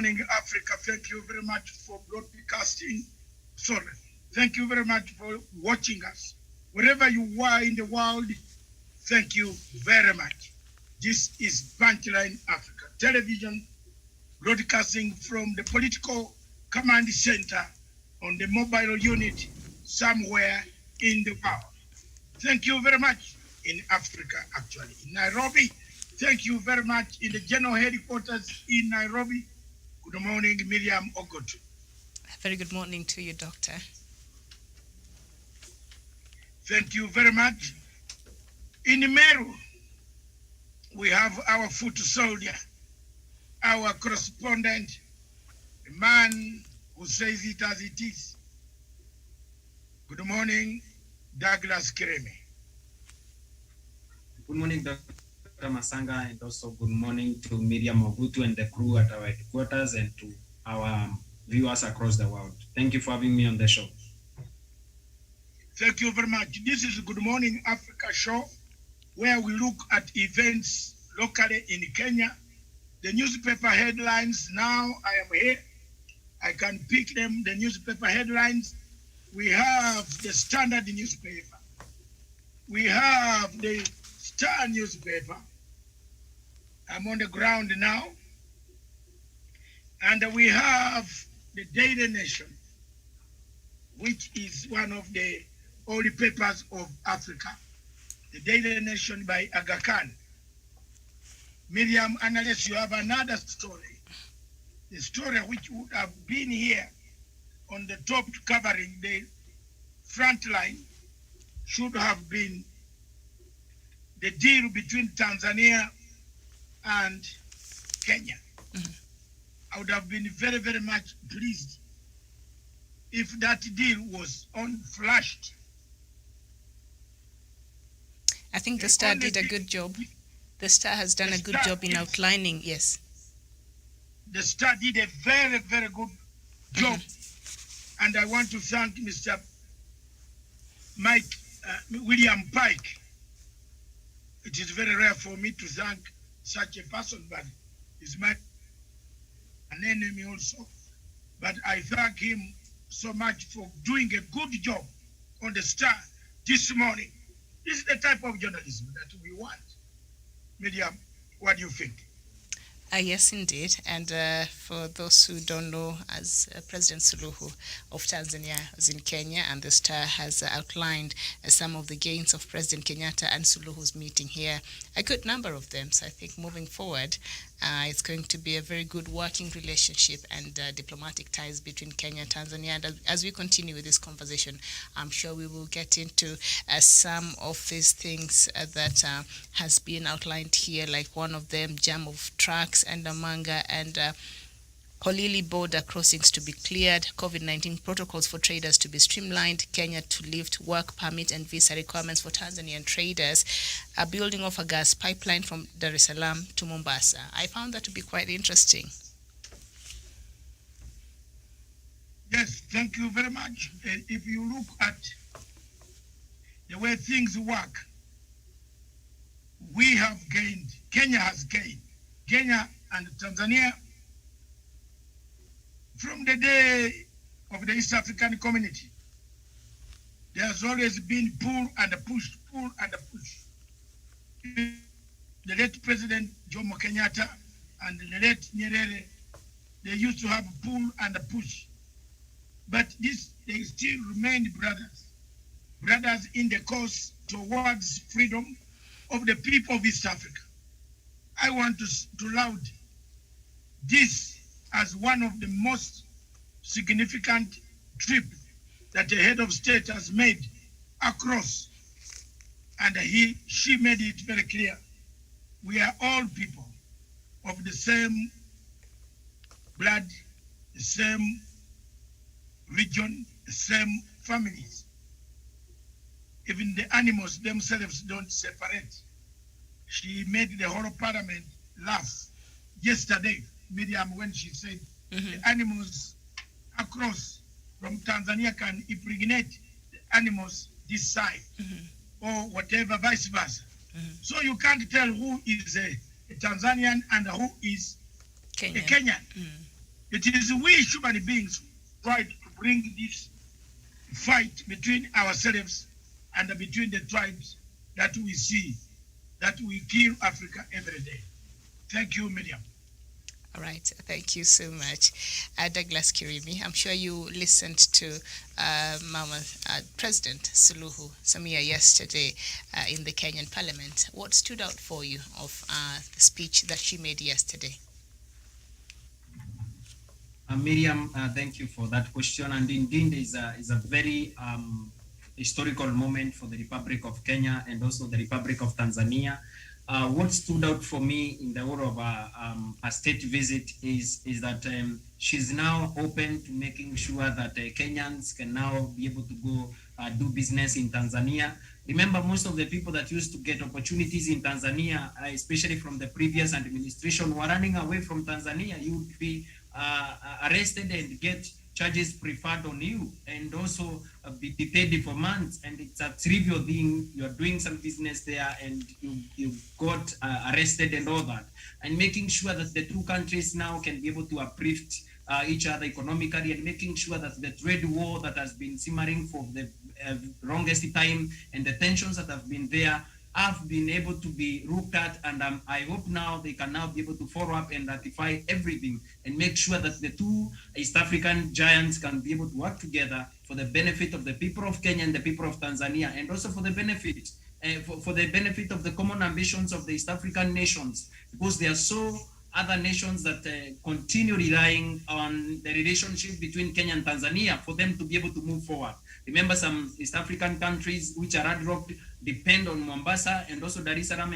morning, Africa. Thank you very much for broadcasting. Sorry. Thank you very much for watching us. Wherever you are in the world, thank you very much. This is Punchline Africa Television, broadcasting from the political command center on the mobile unit somewhere in the world. Thank you very much in Africa, actually. In Nairobi, thank you very much in the general headquarters in Nairobi. Good morning, Miriam Ogotu. Very good morning to you, Doctor. Thank you very much. In Meru, we have our foot soldier, our correspondent, a man who says it as it is. Good morning, Douglas Kireme. Good morning, Dr. Masanga, and also good morning to Miriam Ogutu and the crew at our headquarters and to our viewers across the world. Thank you for having me on the show. Thank you very much. This is Good Morning Africa show, where we look at events locally in Kenya. The newspaper headlines, now I am here. I can pick them, the newspaper headlines. We have the Standard newspaper. We have the Star newspaper. I'm on the ground now. And we have the Daily Nation, which is one of the only papers of Africa. The Daily Nation by Aga Khan. Miriam, unless you have another story, the story which would have been here on the top covering the front line should have been the deal between Tanzania and Kenya. Mm-hmm. I would have been very, very much pleased if that deal was unflashed. I think the Star did a good job. The Star has done a good job in outlining, yes. The Star did a very, very good job. Mm-hmm. And I want to thank Mr. William Pike. It is very rare for me to thank such a person, but he's an enemy also. But I thank him so much for doing a good job on the Star this morning. This is the type of journalism that we want. Miriam, what do you think? Yes, indeed. And for those who don't know, as President Suluhu of Tanzania was in Kenya, and the Star has outlined some of the gains of President Kenyatta and Suluhu's meeting here, a good number of them. So I think moving forward, it's going to be a very good working relationship and diplomatic ties between Kenya and Tanzania. And as we continue with this conversation, I'm sure we will get into some of these things that has been outlined here, like one of them, jam of trucks and Amanga and Holili border crossings to be cleared, COVID-19 protocols for traders to be streamlined, Kenya to lift work permit and visa requirements for Tanzanian traders, a building of a gas pipeline from Dar es Salaam to Mombasa. I found that to be quite interesting. Yes, thank you very much. If you look at the way things work, we have gained, Kenya has gained. Kenya and Tanzania, from the day of the East African community, there has always been pull and a push, pull and a push. The late President Jomo Kenyatta and the late Nyerere, they used to have pull and a push. But they still remained brothers. Brothers in the cause towards freedom of the people of East Africa. I want to laud this as one of the most significant trips that the head of state has made across. And she made it very clear. We are all people of the same blood, the same region, the same families. Even the animals themselves don't separate. She made the whole parliament laugh yesterday, Miriam, when she said the animals across from Tanzania can impregnate the animals this side or whatever, vice versa. So you can't tell who is a Tanzanian and who is a Kenyan. It is we human beings who tried to bring this fight between ourselves and between the tribes that we see, that we kill Africa every day. Thank you, Miriam. All right, thank you so much. Douglas Kirimi, I'm sure you listened to President Suluhu Samia yesterday in the Kenyan Parliament. What stood out for you of the speech that she made yesterday? Miriam, thank you for that question. And indeed, is a very historical moment for the Republic of Kenya and also the Republic of Tanzania. What stood out for me in the whole of a state visit is that she's now open to making sure that Kenyans can now be able to go do business in Tanzania. Remember, most of the people that used to get opportunities in Tanzania, especially from the previous administration, were running away from Tanzania. You would be arrested and get charges preferred on you, and also be detained for months. And it's a trivial thing. You're doing some business there and you got arrested and all that. And making sure that the two countries now can be able to uplift each other economically, and making sure that the trade war that has been simmering for the longest time and the tensions that have been there have been able to be looked at, and I hope now they can now be able to follow up and ratify everything and make sure that the two East African giants can be able to work together for the benefit of the people of Kenya and the people of Tanzania, and also for the benefit for the benefit of the common ambitions of the East African nations, because there are so other nations that continue relying on the relationship between Kenya and Tanzania for them to be able to move forward. Remember, some East African countries which are landlocked depend on Mombasa and also Dar es Salaam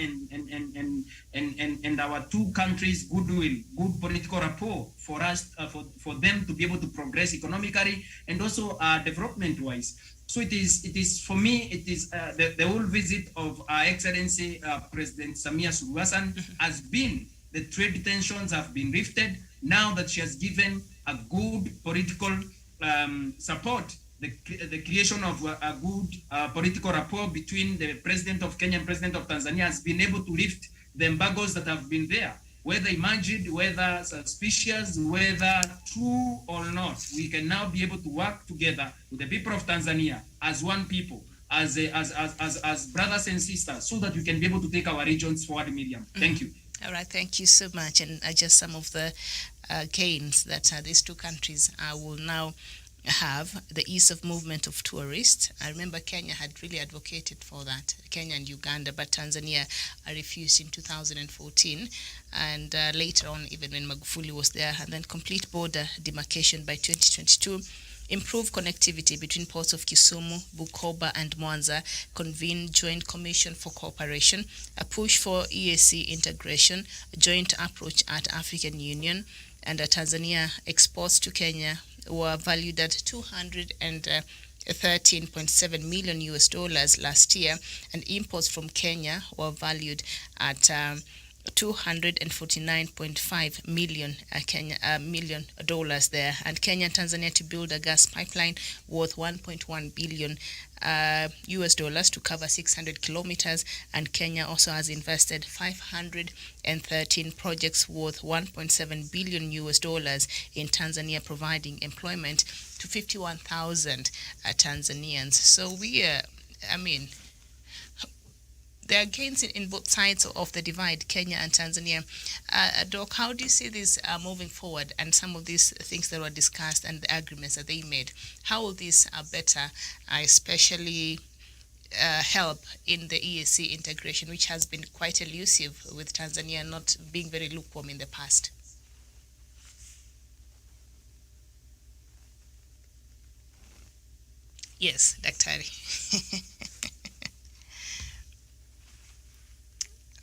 and our two countries' goodwill, good political rapport for us, for them to be able to progress economically and also development-wise. So it is for me, it is the whole visit of Our Excellency President Samia Suluhu Hassan has been, the trade tensions have been lifted now that she has given a good political support. The creation of a good political rapport between the President of Kenya and President of Tanzania has been able to lift the embargoes that have been there, whether imagined, whether suspicious, whether true or not. We can now be able to work together with the people of Tanzania as one people, as brothers and sisters, so that we can be able to take our regions forward, Miriam. Thank you. All right, thank you so much. And just some of the gains that these two countries will now have: the ease of movement of tourists. I remember Kenya had really advocated for that, Kenya and Uganda, but Tanzania refused in 2014, and later on, even when Magufuli was there. And then complete border demarcation by 2022. Improve connectivity between ports of Kisumu, Bukoba, and Mwanza. Convene Joint Commission for Cooperation. A push for EAC integration. A joint approach at African Union. And Tanzania exports to Kenya were valued at $213.7 million last year, and imports from Kenya were valued at $249.5 million there. And Kenya and Tanzania to build a gas pipeline worth $1.1 billion to cover 600 kilometers, and Kenya also has invested 513 projects worth $1.7 billion in Tanzania, providing employment to 51,000 Tanzanians. So there are gains in both sides of the divide, Kenya and Tanzania. Doc, how do you see this moving forward, and some of these things that were discussed and the agreements that they made? How will this better, especially help in the EAC integration, which has been quite elusive, with Tanzania not being very lukewarm in the past? Yes, Daktari.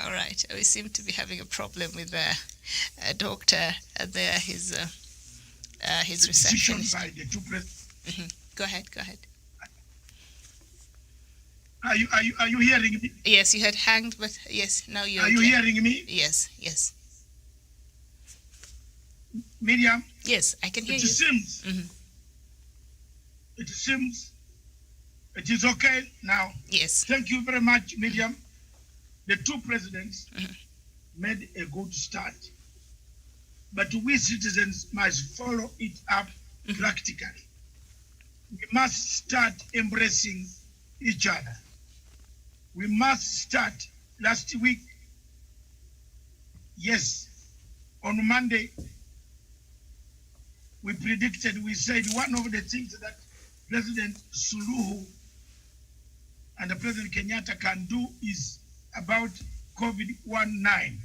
All right, we seem to be having a problem with a doctor there. His reception. By the two Go ahead. Are you hearing me? Yes, you had hanged, but yes, now you're. Are you hearing me? Yes. Miriam? Yes, I can hear you. It seems it is okay now. Yes. Thank you very much, Miriam. The two presidents made a good start. but we citizens must follow it up practically. We must start embracing each other. We must start. Last week, yes, on Monday, we predicted, we said one of the things that President Suluhu and the President Kenyatta can do is about COVID-19.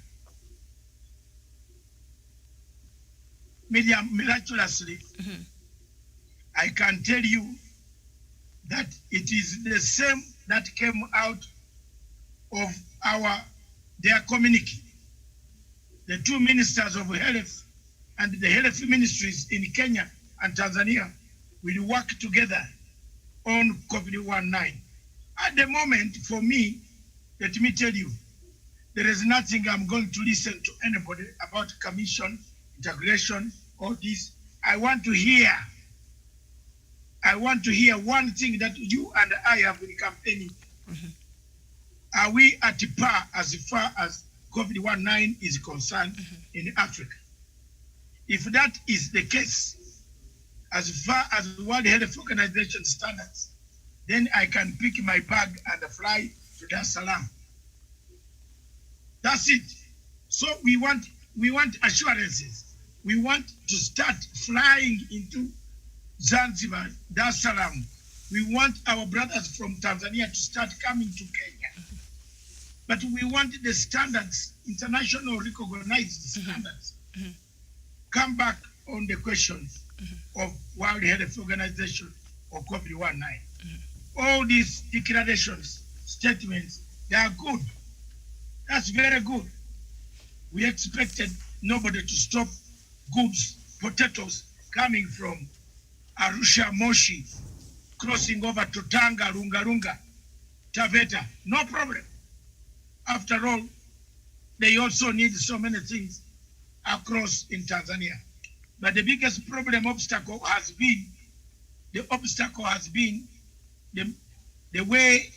Miraculously, I can tell you that it is the same that came out of their communique. The two ministers of health and the health ministries in Kenya and Tanzania will work together on COVID-19. At the moment, for me, let me tell you, there is nothing I'm going to listen to anybody about commission, integration, all this. I want to hear one thing that you and I have been campaigning. Are we at par as far as COVID-19 is concerned in Africa? If that is the case, as far as the World Health Organization standards, then I can pick my bag and fly to Dar es Salaam. That's it. So we want assurances. We want to start flying into Zanzibar, Dar es Salaam. We want our brothers from Tanzania to start coming to Kenya. But we want the standards, international recognized standards. Come back on the questions of World Health Organization or COVID-19. All these declarations, statements, they are good. That's very good. We expected nobody to stop goods, potatoes coming from Arusha, Moshi, crossing over to Tanga, Lunga, Taveta. No problem. After all, they also need so many things across in Tanzania. But the biggest obstacle has been the way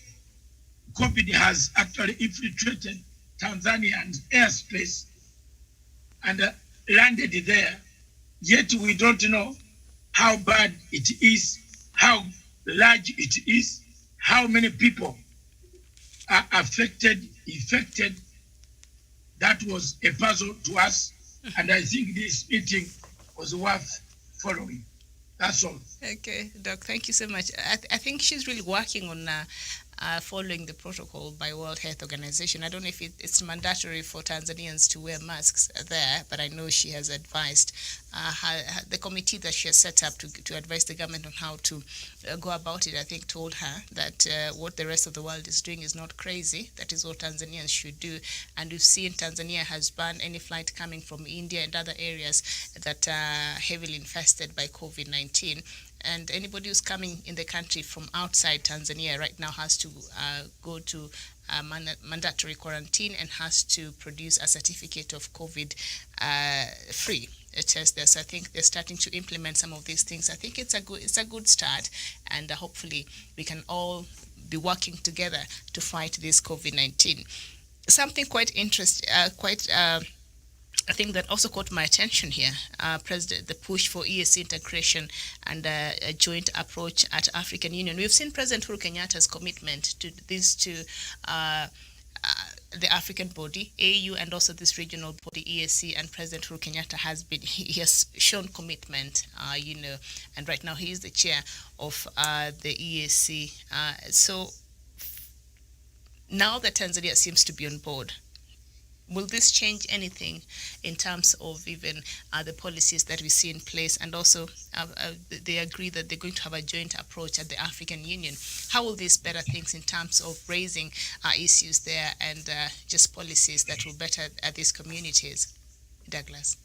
COVID has actually infiltrated Tanzanian airspace and landed there. Yet we don't know how bad it is, how large it is, how many people are affected. That was a puzzle to us, and I think this meeting was worth following. That's all. Okay, Doc, thank you so much. I think she's really working on following the protocol by World Health Organization. I don't know if it's mandatory for Tanzanians to wear masks there, but I know she has advised the committee that she has set up to advise the government on how to go about it. I think told her that what the rest of the world is doing is not crazy. That is what Tanzanians should do. And we've seen Tanzania has banned any flight coming from India and other areas that are heavily infested by COVID-19. And anybody who's coming in the country from outside Tanzania right now has to go to mandatory quarantine and has to produce a certificate of COVID-free test there. So I think they're starting to implement some of these things. I think it's a good start, and hopefully we can all be working together to fight this COVID-19. Something quite interesting, I think that also caught my attention here, President, the push for EAC integration and a joint approach at African Union. We've seen President Uhuru Kenyatta's commitment to these two, the African body, AU, and also this regional body, EAC, and President Uhuru Kenyatta he has shown commitment, and right now he is the chair of the EAC. So now that Tanzania seems to be on board, will this change anything in terms of even the policies that we see in place? And also, they agree that they're going to have a joint approach at the African Union. How will this better things in terms of raising issues there and just policies that will better these communities? Douglas.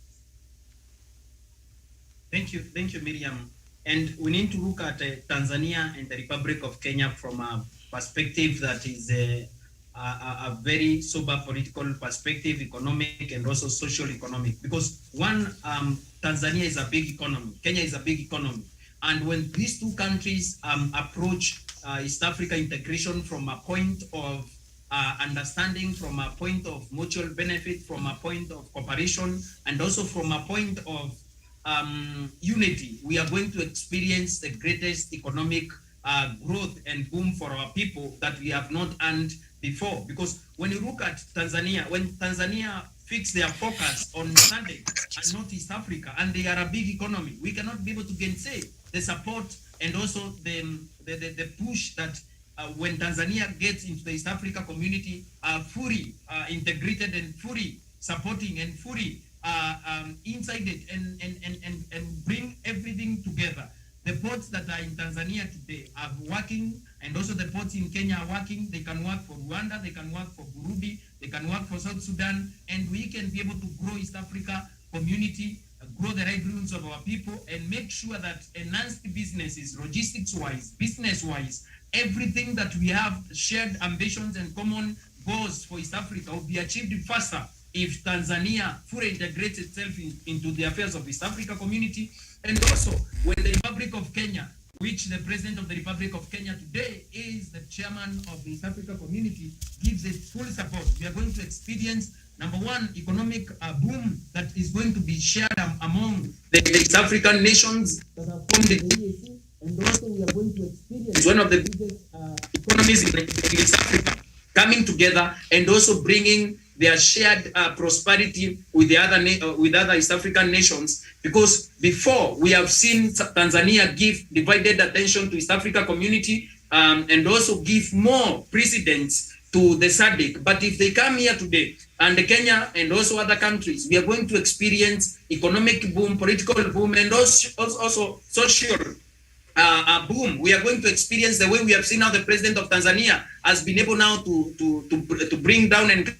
Thank you, Miriam. And we need to look at Tanzania and the Republic of Kenya from a perspective that is a very sober political perspective, economic and also social economic. Because one, Tanzania is a big economy, Kenya is a big economy. And when these two countries approach East Africa integration from a point of understanding, from a point of mutual benefit, from a point of cooperation, and also from a point of unity, we are going to experience the greatest economic growth and boom for our people that we have not earned before. Because when you look at Tanzania, when Tanzania fix their focus on SADC and not East Africa, and they are a big economy, we cannot be able to gainsay the support and also the push that when Tanzania gets into the East Africa community, fully integrated and fully supporting and fully inside it and bring everything together. The ports that are in Tanzania today are working, and also the ports in Kenya are working. They can work for Rwanda, they can work for Burundi, they can work for South Sudan, and we can be able to grow East Africa community, grow the livelihoods of our people, and make sure that enhanced businesses, logistics-wise, business-wise, everything that we have shared ambitions and common goals for East Africa will be achieved faster if Tanzania fully integrates itself into the affairs of East Africa community. And also, when the Republic of Kenya, which the President of the Republic of Kenya today is the chairman of the East Africa community, gives it full support, we are going to experience, number one, economic boom that is going to be shared among the East African nations that have formed the EAC. And also, we are going to experience one of the biggest economies in East Africa coming together and also bringing their shared prosperity with the other East African nations. Because before, we have seen Tanzania give divided attention to East Africa community and also give more precedence to the SADC. But if they come here today, and Kenya and also other countries, we are going to experience economic boom, political boom, and also social boom. We are going to experience the way we have seen how the president of Tanzania has been able now to bring down and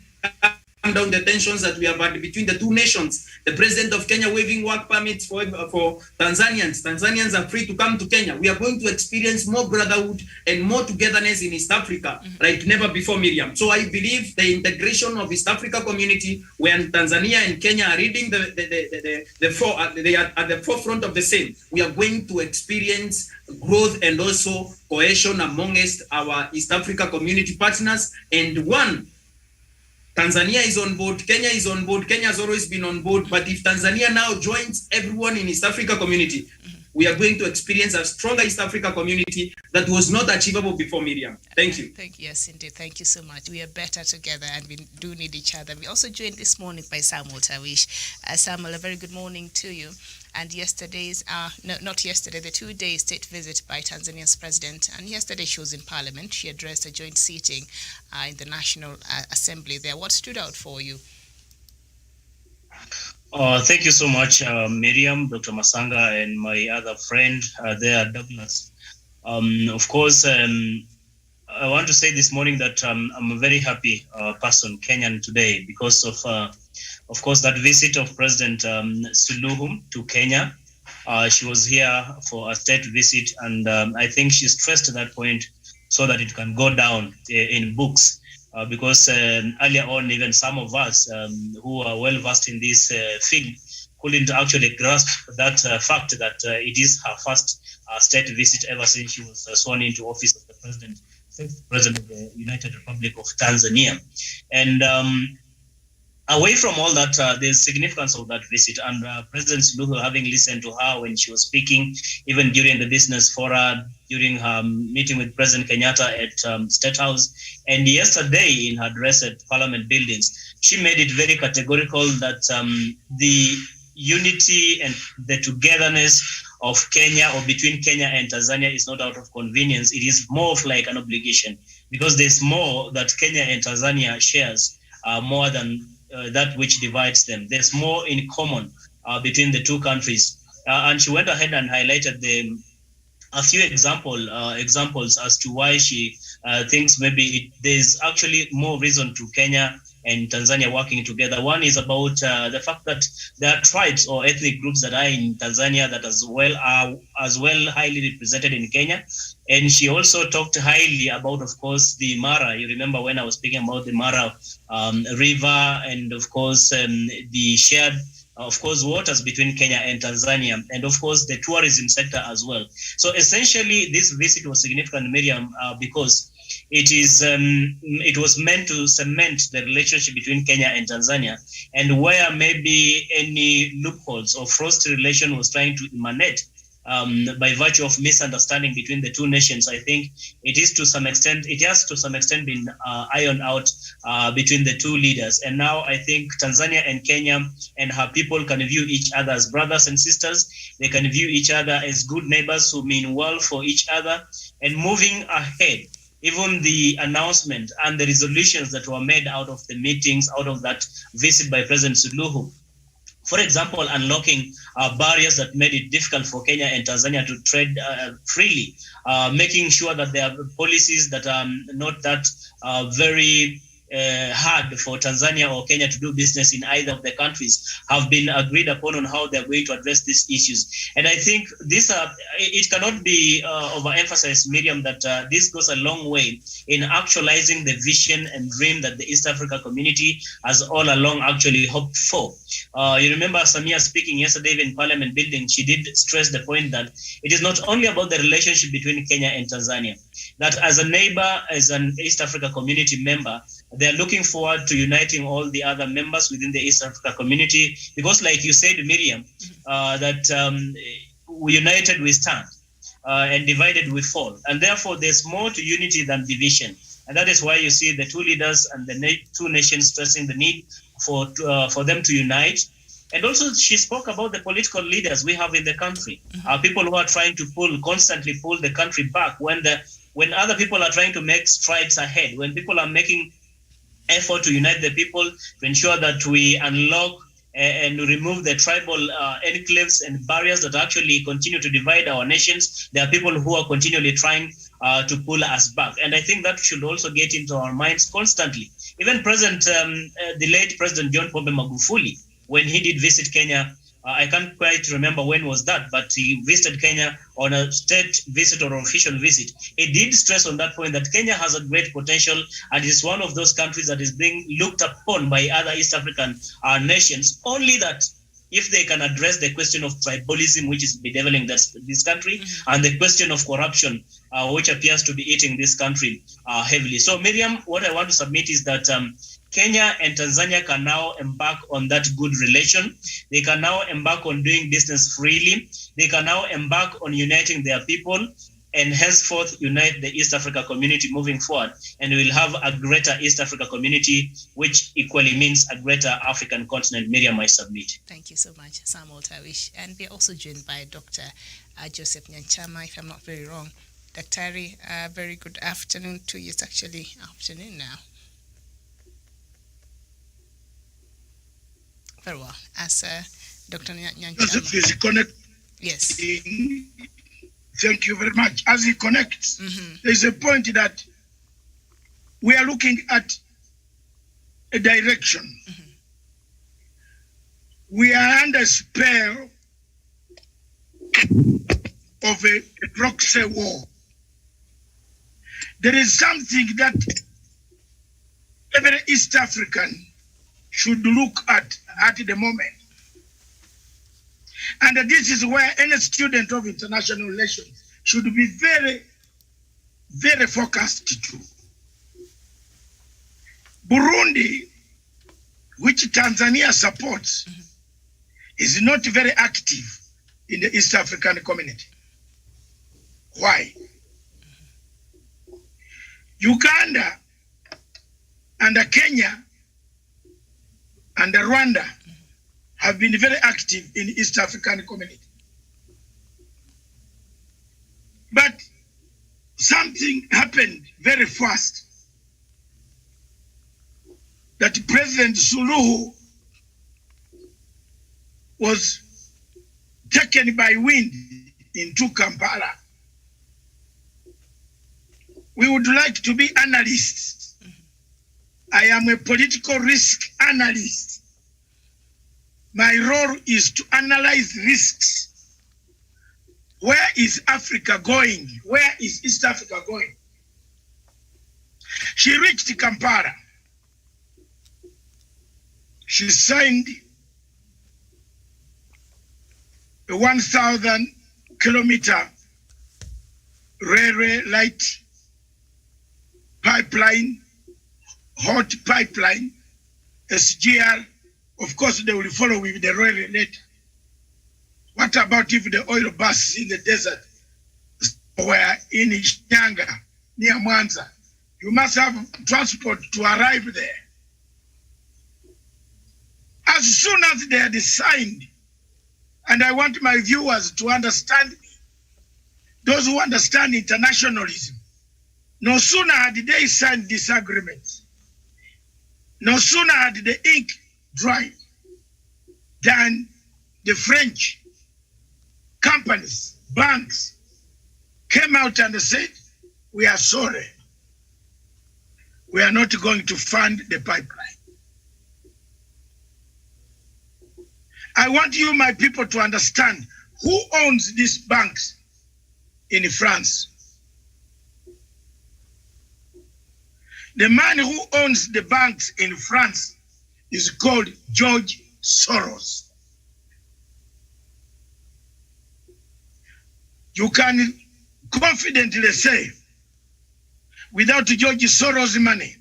calm down the tensions that we have had between the two nations. The president of Kenya waiving work permits for Tanzanians. Tanzanians are free to come to Kenya. We are going to experience more brotherhood and more togetherness in East Africa like never before, Miriam. So I believe the integration of East Africa community, when Tanzania and Kenya are reading they are at the forefront of the same, we are going to experience growth and also cohesion amongst our East Africa community partners. And one, Tanzania is on board, Kenya is on board, Kenya has always been on board, but if Tanzania now joins everyone in East Africa community, we are going to experience a stronger East Africa community that was not achievable before, Miriam. Thank you. Yes, indeed. Thank you so much. We are better together and we do need each other. We also joined this morning by Samuel Tawish. Samuel, a very good morning to you. And yesterday's, not yesterday, the 2-day state visit by Tanzania's president. And yesterday she was in Parliament. She addressed a joint seating in the National Assembly there. What stood out for you? Thank you so much, Miriam, Dr. Masanga, and my other friend there, Douglas. Of course, I want to say this morning that I'm a very happy person, Kenyan today, because of course, that visit of President Suluhu to Kenya. She was here for a state visit, and I think she stressed that point so that it can go down in books. Because earlier on, even some of us who are well versed in this field couldn't actually grasp that fact that it is her first state visit ever since she was sworn into office as the president of the United Republic of Tanzania. And away from all that, there's significance of that visit, and President Suluhu, having listened to her when she was speaking, even during the business forum, during her meeting with President Kenyatta at State House, and yesterday in her address at Parliament buildings, she made it very categorical that the unity and the togetherness of Kenya or between Kenya and Tanzania is not out of convenience. It is more of like an obligation, because there's more that Kenya and Tanzania shares more than that which divides them. There's more in common between the two countries. And she went ahead and highlighted a few examples as to why she thinks maybe there's actually more reason to Kenya and Tanzania working together. One is about the fact that there are tribes or ethnic groups that are in Tanzania that are highly represented in Kenya. And she also talked highly about, of course, the Mara. You remember when I was speaking about the Mara River, and of course the shared of course, waters between Kenya and Tanzania, and of course, the tourism sector as well. So essentially, this visit was significant, Miriam, because it was meant to cement the relationship between Kenya and Tanzania, and where maybe any loopholes or frosty relation was trying to emanate by virtue of misunderstanding between the two nations, I think it has to some extent been ironed out between the two leaders. And now I think Tanzania and Kenya and her people can view each other as brothers and sisters. They can view each other as good neighbors who mean well for each other. And moving ahead, even the announcement and the resolutions that were made out of the meetings, out of that visit by President Suluhu, for example, unlocking barriers that made it difficult for Kenya and Tanzania to trade freely, making sure that there are policies that are not that very hard for Tanzania or Kenya to do business in either of the countries, have been agreed upon on how they're going to address these issues. And I think this it cannot be overemphasized, Miriam, that this goes a long way in actualizing the vision and dream that the East Africa community has all along actually hoped for. You remember Samia speaking yesterday in Parliament building, she did stress the point that it is not only about the relationship between Kenya and Tanzania, that as a neighbor, as an East Africa community member, they're looking forward to uniting all the other members within the East Africa community, because like you said, Miriam, that we united we stand and divided we fall. And therefore, there's more to unity than division. And that is why you see the two leaders and the two nations stressing the need for them to unite. And also, she spoke about the political leaders we have in the country, people who are trying to constantly pull the country back when other people are trying to make strides ahead, when people are making effort to unite the people, to ensure that we unlock and remove the tribal enclaves and barriers that actually continue to divide our nations. There are people who are continually trying to pull us back. And I think that should also get into our minds constantly. Even the late President John Pombe Magufuli, when he did visit Kenya, I can't quite remember when was that, but he visited Kenya on a state visit or official visit. He did stress on that point that Kenya has a great potential and is one of those countries that is being looked upon by other East African nations, only that if they can address the question of tribalism, which is bedeviling this country, and the question of corruption, which appears to be eating this country heavily. So, Miriam, what I want to submit is that Kenya and Tanzania can now embark on that good relation. They can now embark on doing business freely. They can now embark on uniting their people and henceforth unite the East Africa community moving forward. And we'll have a greater East Africa community, which equally means a greater African continent. Miriam, I submit. Thank you so much, Samuel Tawish. And we're also joined by Dr. Joseph Nyanchama, if I'm not very wrong. Daktari, very good afternoon to you. It's actually afternoon now. Very well. As Dr. Nyanchama. Joseph is connecting. Yes. Thank you very much. As he connects, there's a point that we are looking at a direction. We are under spell of a proxy war. There is something that every East African should look at the moment. And this is where any student of international relations should be very, very focused to. Burundi, which Tanzania supports, is not very active in the East African community. Why? Uganda and Kenya and Rwanda have been very active in East African community. But something happened very fast, that President Suluhu was taken by wind into Kampala. We would like to be analysts. I am a political risk analyst. My role is to analyze risks. Where is Africa going? Where is East Africa going? She reached Kampala. She signed a 1,000-kilometer railway light pipeline, hot pipeline, SGR. Of course, they will follow with the railway later. What about if the oil bursts in the desert where in Shinyanga, near Mwanza? You must have transport to arrive there. As soon as they had signed, and I want my viewers to understand me, those who understand internationalism, no sooner had they signed this agreement, no sooner had the ink dried than the French companies, banks, came out and said, we are sorry. We are not going to fund the pipeline. I want you, my people, to understand who owns these banks in France. The man who owns the banks in France is called George Soros. You can confidently say, without George Soros' money,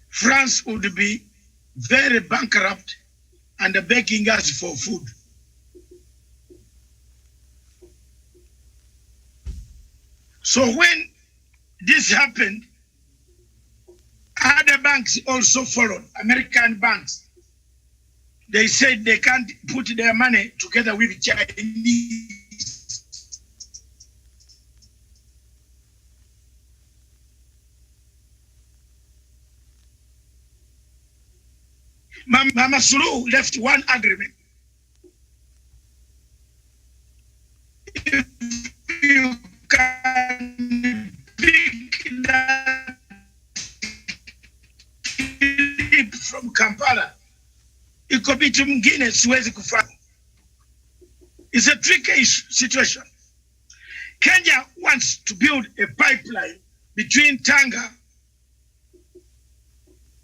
France would be very bankrupt and begging us for food. So when this happened, other banks also followed, American banks. They said they can't put their money together with Chinese. Mama Suluhu left one agreement. If you can pick that clip from Kampala, iko vitu mwingine siwezi kufanya. It's a tricky situation. Kenya wants to build a pipeline between Tanga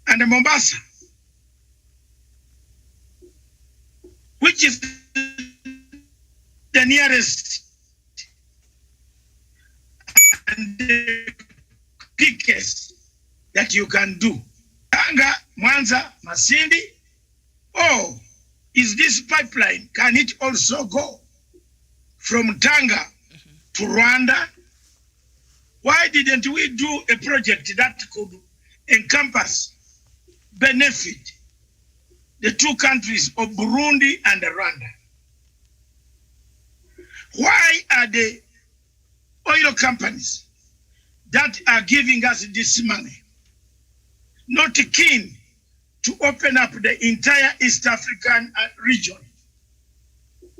and Mombasa, which is the nearest and the quickest that you can do. Tanga, Mwanza, Masindi. Oh, is this pipeline, can it also go from Tanga to Rwanda? Why didn't we do a project that could encompass, benefit the two countries of Burundi and Rwanda? Why are the oil companies that are giving us this money not keen to open up the entire East African region?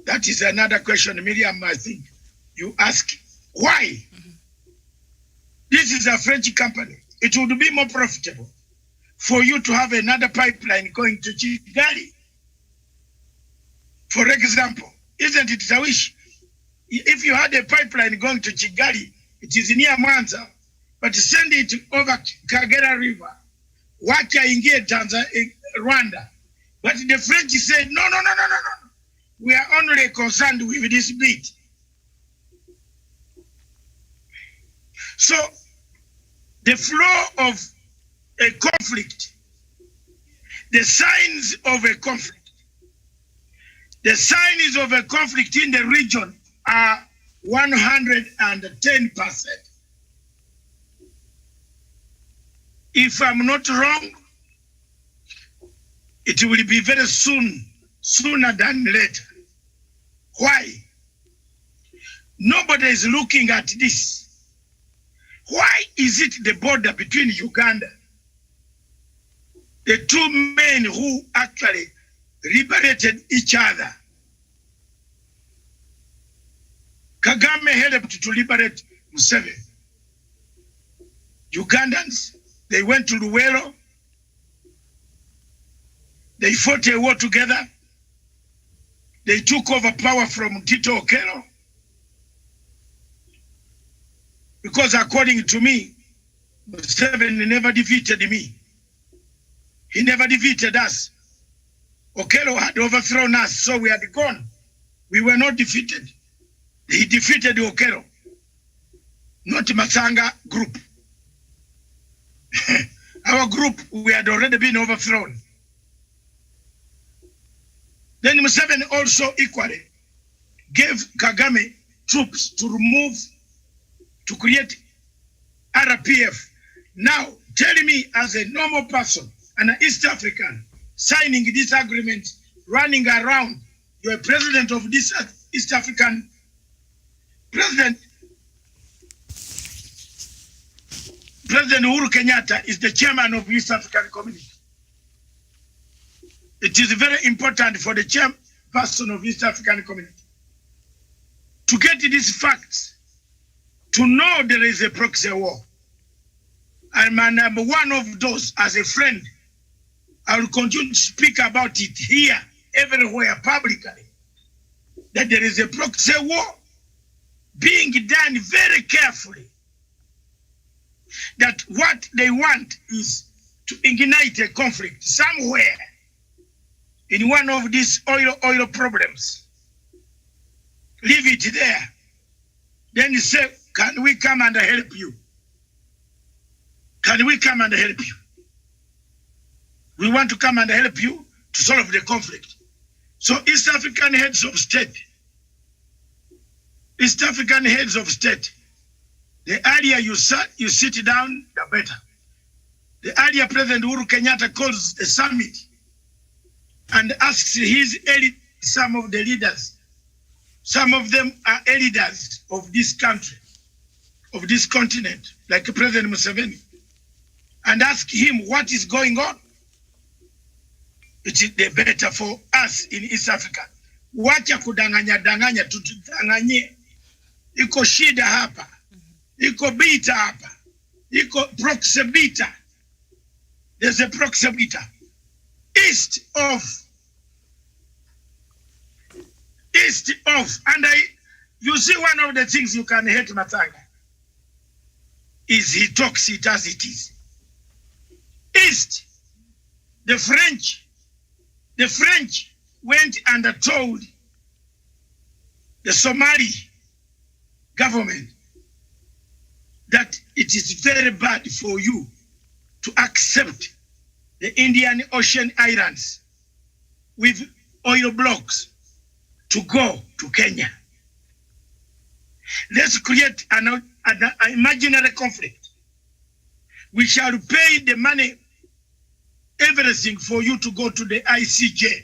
That is another question, Miriam, I think you ask. Why? This is a French company. It would be more profitable for you to have another pipeline going to Kigali. For example, isn't it a wish? If you had a pipeline going to Kigali, it is near Mwanza, but send it over Kagera River, wacha ingie Rwanda. But the French said, no. We are only concerned with this bit. So the flow of a conflict, the signs of a conflict, the signs of a conflict in the region are 110%. If I'm not wrong, it will be very soon, sooner than later. Why? Nobody is looking at this. Why is it the border between Uganda, the two men who actually liberated each other? Kagame helped to liberate Museveni. Ugandans, they went to Luwero. They fought a war together. They took over power from Tito Okello. Because according to me, Museveni never defeated me. He never defeated us. Okello had overthrown us, so we had gone We were not defeated. He defeated Okero, not Masanga group. Our group, we had already been overthrown. Then Museveni also equally gave Kagame troops to remove, to create RPF. Now, tell me as a normal person, an East African, signing this agreement, running around, you're president of this East African president. President Uhuru Kenyatta is the chairman of East African Community. It is very important for the chairperson of East African Community to get these facts, to know there is a proxy war. I'm one of those as a friend. I will continue to speak about it here, everywhere, publicly, that there is a proxy war being done very carefully. That what they want is to ignite a conflict somewhere in one of these oil problems. Leave it there. Then you say, can we come and help you? Can we come and help you? We want to come and help you to solve the conflict. So East African heads of state, East African heads of state, the earlier you sit down, the better. The earlier President Uhuru Kenyatta calls the summit and asks some of the leaders. Some of them are leaders of this country, of this continent, like President Museveni, and ask him what is going on. It is the better for us in East Africa. Wacha kudanganya tutudanganye. Iko shida hapa. Iko bita hapa. Iko proxy bita. There's a proxy bita. East of. And you see one of the things you can hate Matanga is he talks it as it is. East, the French went and told the Somali government that it is very bad for you to accept the Indian Ocean Islands with oil blocks to go to Kenya. Let's create an imaginary conflict. We shall pay the money, everything for you to go to the ICJ.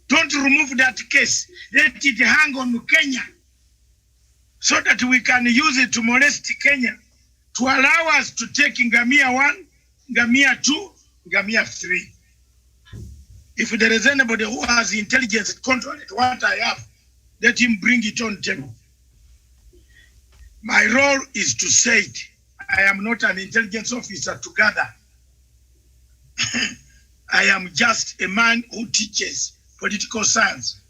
Don't remove that case. Let it hang on Kenya so that we can use it to molest Kenya, to allow us to take Ngamia 1, Ngamia 2, Ngamia 3. If there is anybody who has intelligence control at what I have, let him bring it on table. My role is to say it. I am not an intelligence officer to gather. I am just a man who teaches political science.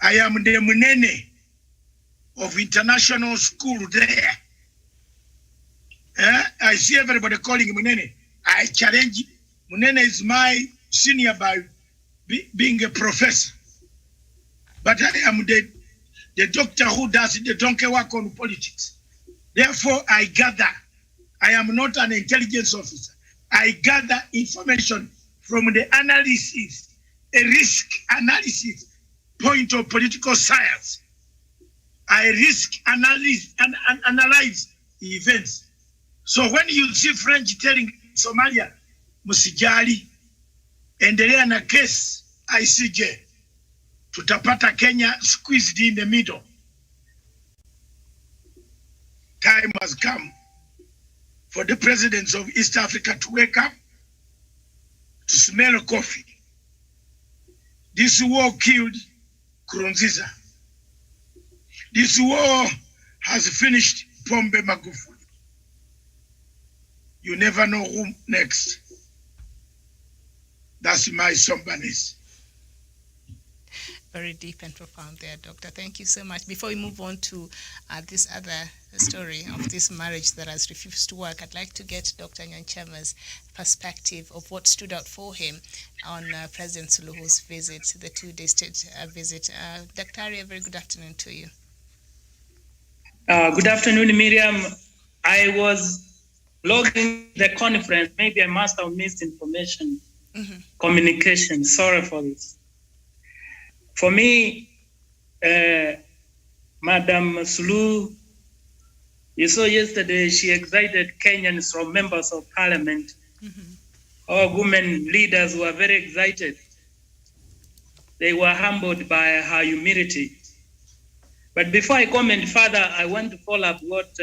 I am the Munene of international school there. I see everybody calling Munene. I challenge. Munene is my senior by being a professor. But I am the doctor who does the donkey work on politics. Therefore, I gather. I am not an intelligence officer. I gather information from the analysis, a risk analysis point of political science. I risk analyze and analyze events. So when you see French telling Somalia, Musijali, endelea na case ICJ, tutapata Kenya squeezed in the middle. Time has come for the presidents of East Africa to wake up, to smell coffee. This war killed Nkurunziza. This war has finished Pombe Magufuli. You never know who next. That's my somberness. Very deep and profound there, Doctor. Thank you so much. Before we move on to this other story of this marriage that has refused to work. I'd like to get Dr. Nyanchama's perspective of what stood out for him on President Suluhu's visit, the two-day state visit. Dr. Arya, very good afternoon to you. Good afternoon, Miriam. I was logging the conference. Maybe I must have missed information. Communication. Sorry for this. For me, Madam Suluhu, you saw yesterday she excited Kenyans from members of parliament. Our women leaders were very excited. They were humbled by her humility. But before I comment further, I want to follow up what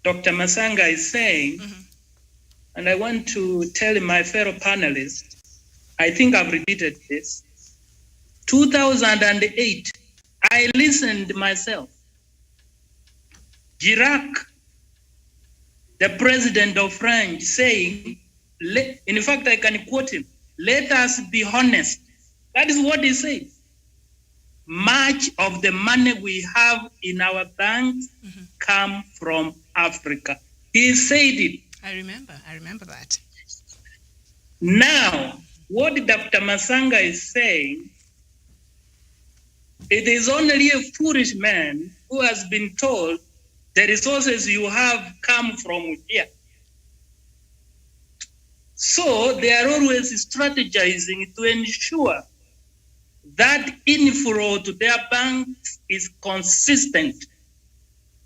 Dr. Masanga is saying. And I want to tell my fellow panelists, I think I've repeated this. 2008, I listened myself. Chirac, the president of France, saying, in fact, I can quote him, "Let us be honest." That is what he said. Much of the money we have in our banks come from Africa. He said it. I remember that. Now, what Dr. Masanga is saying, it is only a foolish man who has been told the resources you have come from here. So they are always strategizing to ensure that inflow to their banks is consistent.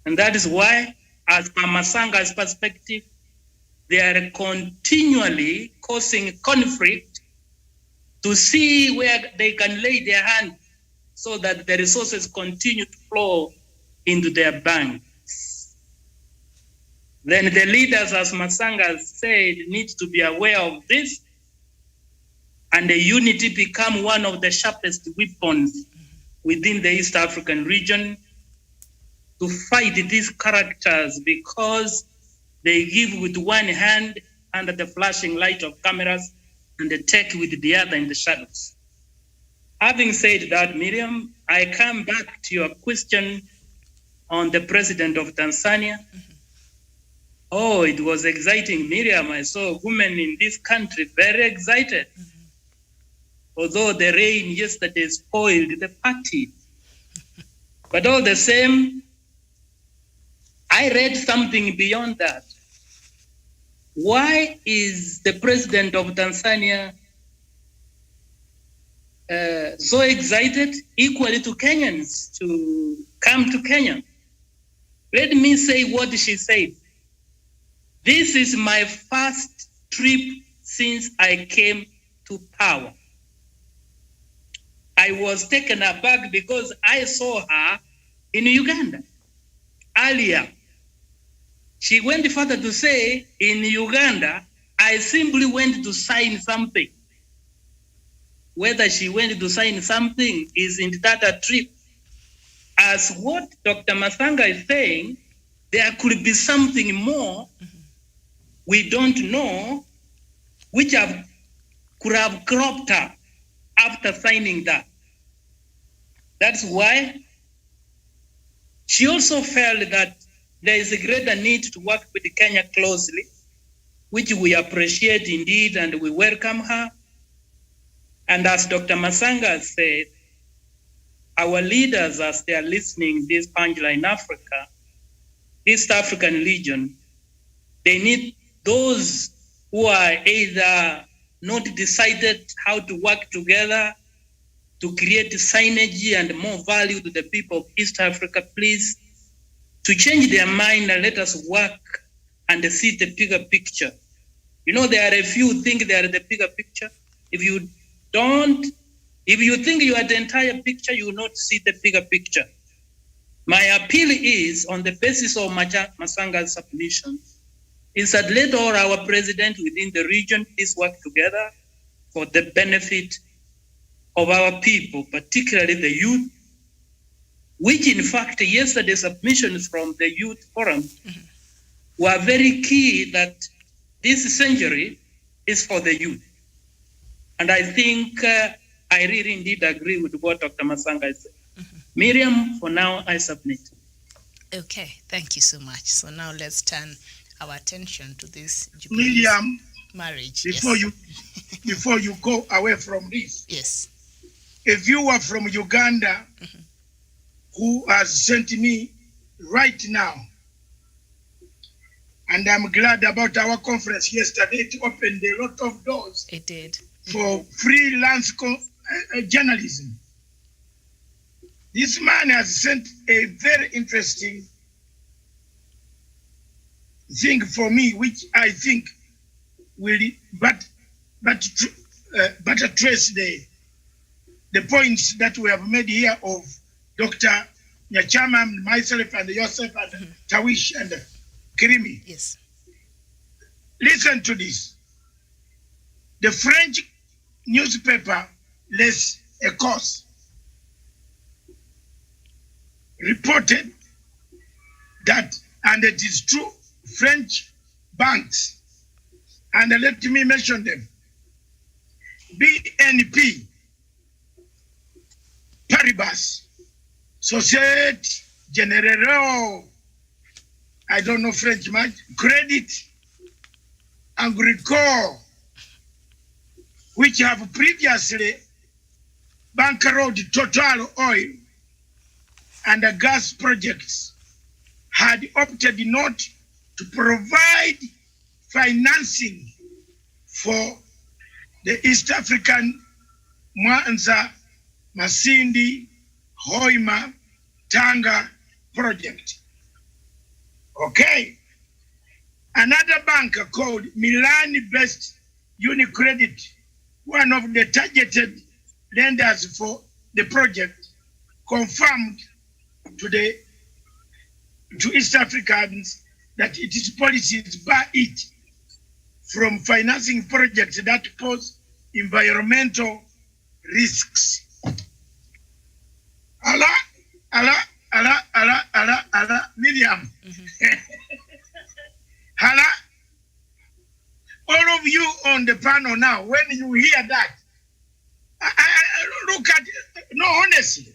And that is why, as per Masanga's perspective, they are continually causing conflict to see where they can lay their hand so that the resources continue to flow into their banks. Then the leaders, as Masanga said, need to be aware of this, and the unity become one of the sharpest weapons within the East African region to fight these characters, because they give with one hand under the flashing light of cameras and they take with the other in the shadows. Having said that, Miriam, I come back to your question on the president of Tanzania. Oh, it was exciting, Miriam. I saw women in this country very excited. Although the rain yesterday spoiled the party. But all the same, I read something beyond that. Why is the president of Tanzania so excited, equally to Kenyans, to come to Kenya? Let me say what she said. This is my first trip since I came to power. I was taken aback because I saw her in Uganda earlier. She went further to say, in Uganda, I simply went to sign something. Whether she went to sign something is in that trip. As what Dr. Masanga is saying, there could be something more we don't know, which could have cropped up after signing that. That's why she also felt that there is a greater need to work with Kenya closely, which we appreciate indeed, and we welcome her. And as Dr. Masanga said, our leaders, as they are listening this Punchline Africa, East African region, they need those who are either not decided how to work together to create synergy and more value to the people of East Africa, please, to change their mind and let us work and see the bigger picture. You know, there are a few things that are the bigger picture. If you think you are the entire picture, you will not see the bigger picture. My appeal is, on the basis of Masanga's submission, is that let all our presidents within the region please work together for the benefit of our people, particularly the youth, which in fact yesterday's submissions from the Youth Forum were very key, that this century is for the youth. And I think I really indeed agree with what Dr. Masanga said. Miriam, for now, I submit. Okay, thank you so much. So now let's turn our attention to this Jubilee Miriam, marriage. before you go away from this, Yes. a viewer from Uganda who has sent me right now, and I'm glad about our conference yesterday. It opened a lot of doors. It did. For freelance journalism. This man has sent a very interesting thing for me, which I think will trace the points that we have made here of Dr. Nyachama, myself, and Joseph, and Tawish, and Kirimi. Yes. Listen to this. The French newspaper Les Echos reported that, and it is true, French banks, and let me mention them, BNP Paribas, Societe Generale, I don't know French much, Credit Agricole, which have previously bankrolled Total Oil and the gas projects, had opted not to provide financing for the East African Mwanza, Masindi, Hoima, Tanga project. Okay. Another bank called Milan-based Unicredit, one of the targeted lenders for the project, confirmed to East Africans that its policies bar it from financing projects that pose environmental risks. Miriam. All of you on the panel now, when you hear that, look at, no, honestly,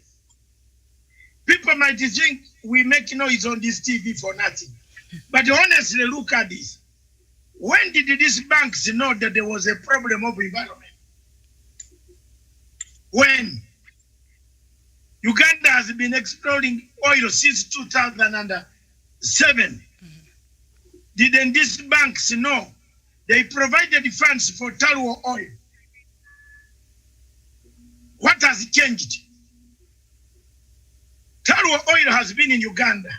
people might think we make noise on this TV for nothing. But honestly, look at this. When did these banks know that there was a problem of environment? When? Uganda has been exploring oil since 2007. Didn't these banks know? They provided funds for Tallow oil. What has changed? Tallow oil has been in Uganda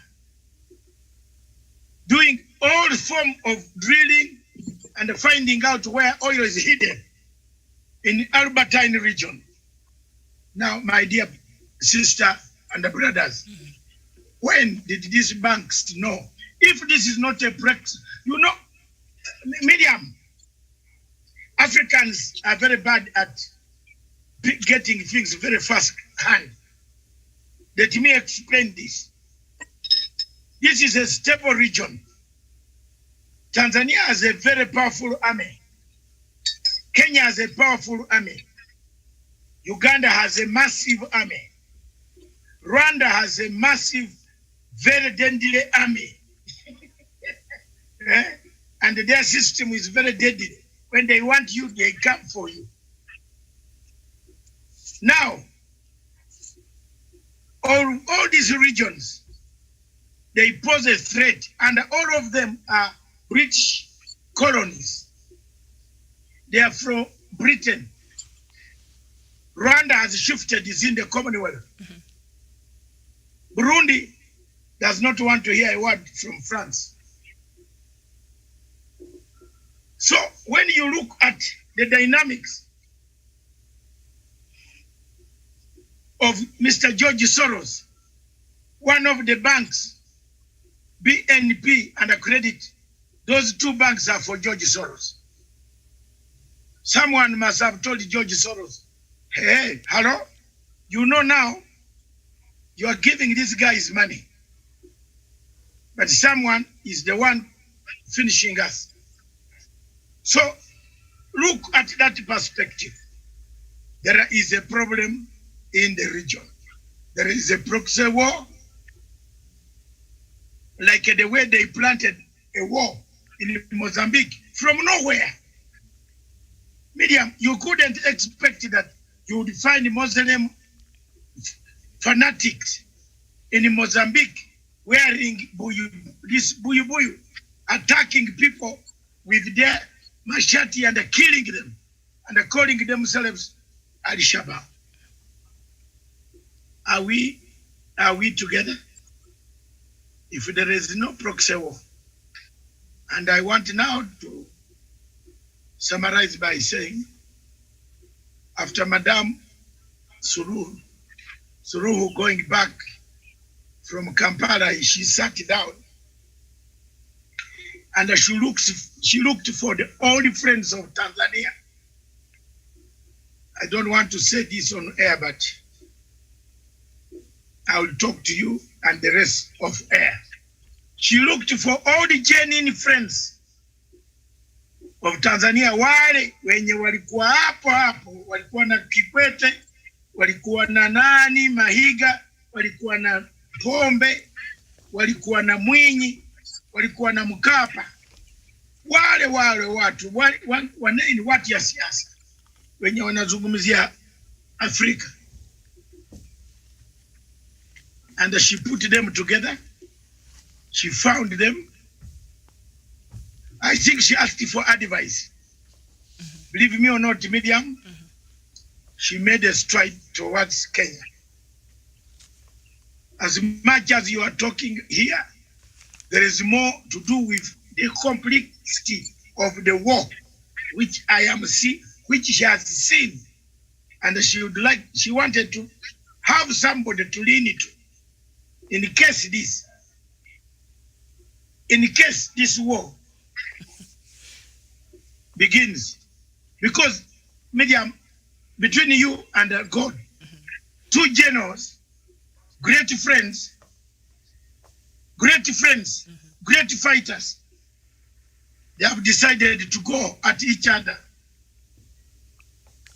doing all form of drilling and finding out where oil is hidden in Albertine region. Now, my dear sister and brothers, when did these banks know? If this is not a practice, you know, Miriam, Africans are very bad at getting things very fast hand. Let me explain this. This is a stable region. Tanzania has a very powerful army. Kenya has a powerful army. Uganda has a massive army. Rwanda has a massive, very deadly army. And their system is very deadly. When they want you, they come for you. Now, all these regions, they pose a threat, and all of them are British colonies. They are from Britain. Rwanda has shifted, is in the Commonwealth. Burundi does not want to hear a word from France. So when you look at the dynamics of Mr. George Soros, one of the banks, BNP and Credit, those two banks are for George Soros. Someone must have told George Soros, hey, hello, you know now you are giving these guys money, but someone is the one finishing us. So look at that perspective. there is a problem in the region. There is a proxy war, like the way they planted a war in Mozambique from nowhere. Miriam, you couldn't expect that you would find Muslim fanatics in Mozambique wearing this buyu, attacking people with their machete and killing them and calling themselves Al-Shabaab. Are we together? If there is no proxy war, and I want now to summarize by saying, after Madame Suluhu going back from Kampala, she sat down and she looked for the old friends of Tanzania. I don't want to say this on air, but I will talk to you and the rest of air. She looked for all the genuine friends of Tanzania, wale wenye walikuwa hapo, walikuwa na Kikwete, walikuwa na nani Mahiga, walikuwa na Pombe, walikuwa na Mwinyi, walikuwa na Mkapa. Wale watu waneni watu ya siasa wenye wanazungumzia Afrika. And she put them together. She found them. I think she asked for advice. Believe me or not, Miriam, she made a stride towards Kenya. As much as you are talking here, there is more to do with the complexity of the war, which which she has seen, and she wanted to have somebody to lean into in case this war begins. Because, Miriam, between you and God, two generals, great friends, great fighters, they have decided to go at each other.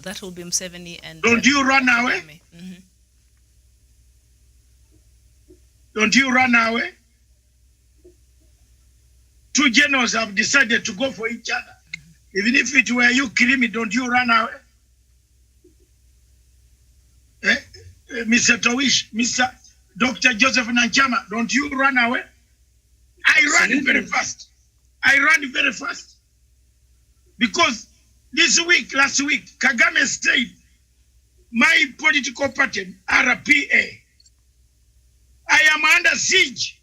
That will be Museveni and... Don't you run away? Mm-hmm. Don't you run away? Two generals have decided to go for each other. Even if it were you killing me, don't you run away? Mr. Tawish, Mr. Dr. Joseph Nanchama, don't you run away? I ran very fast. Because last week, Kagame said, my political party, RPA, I am under siege.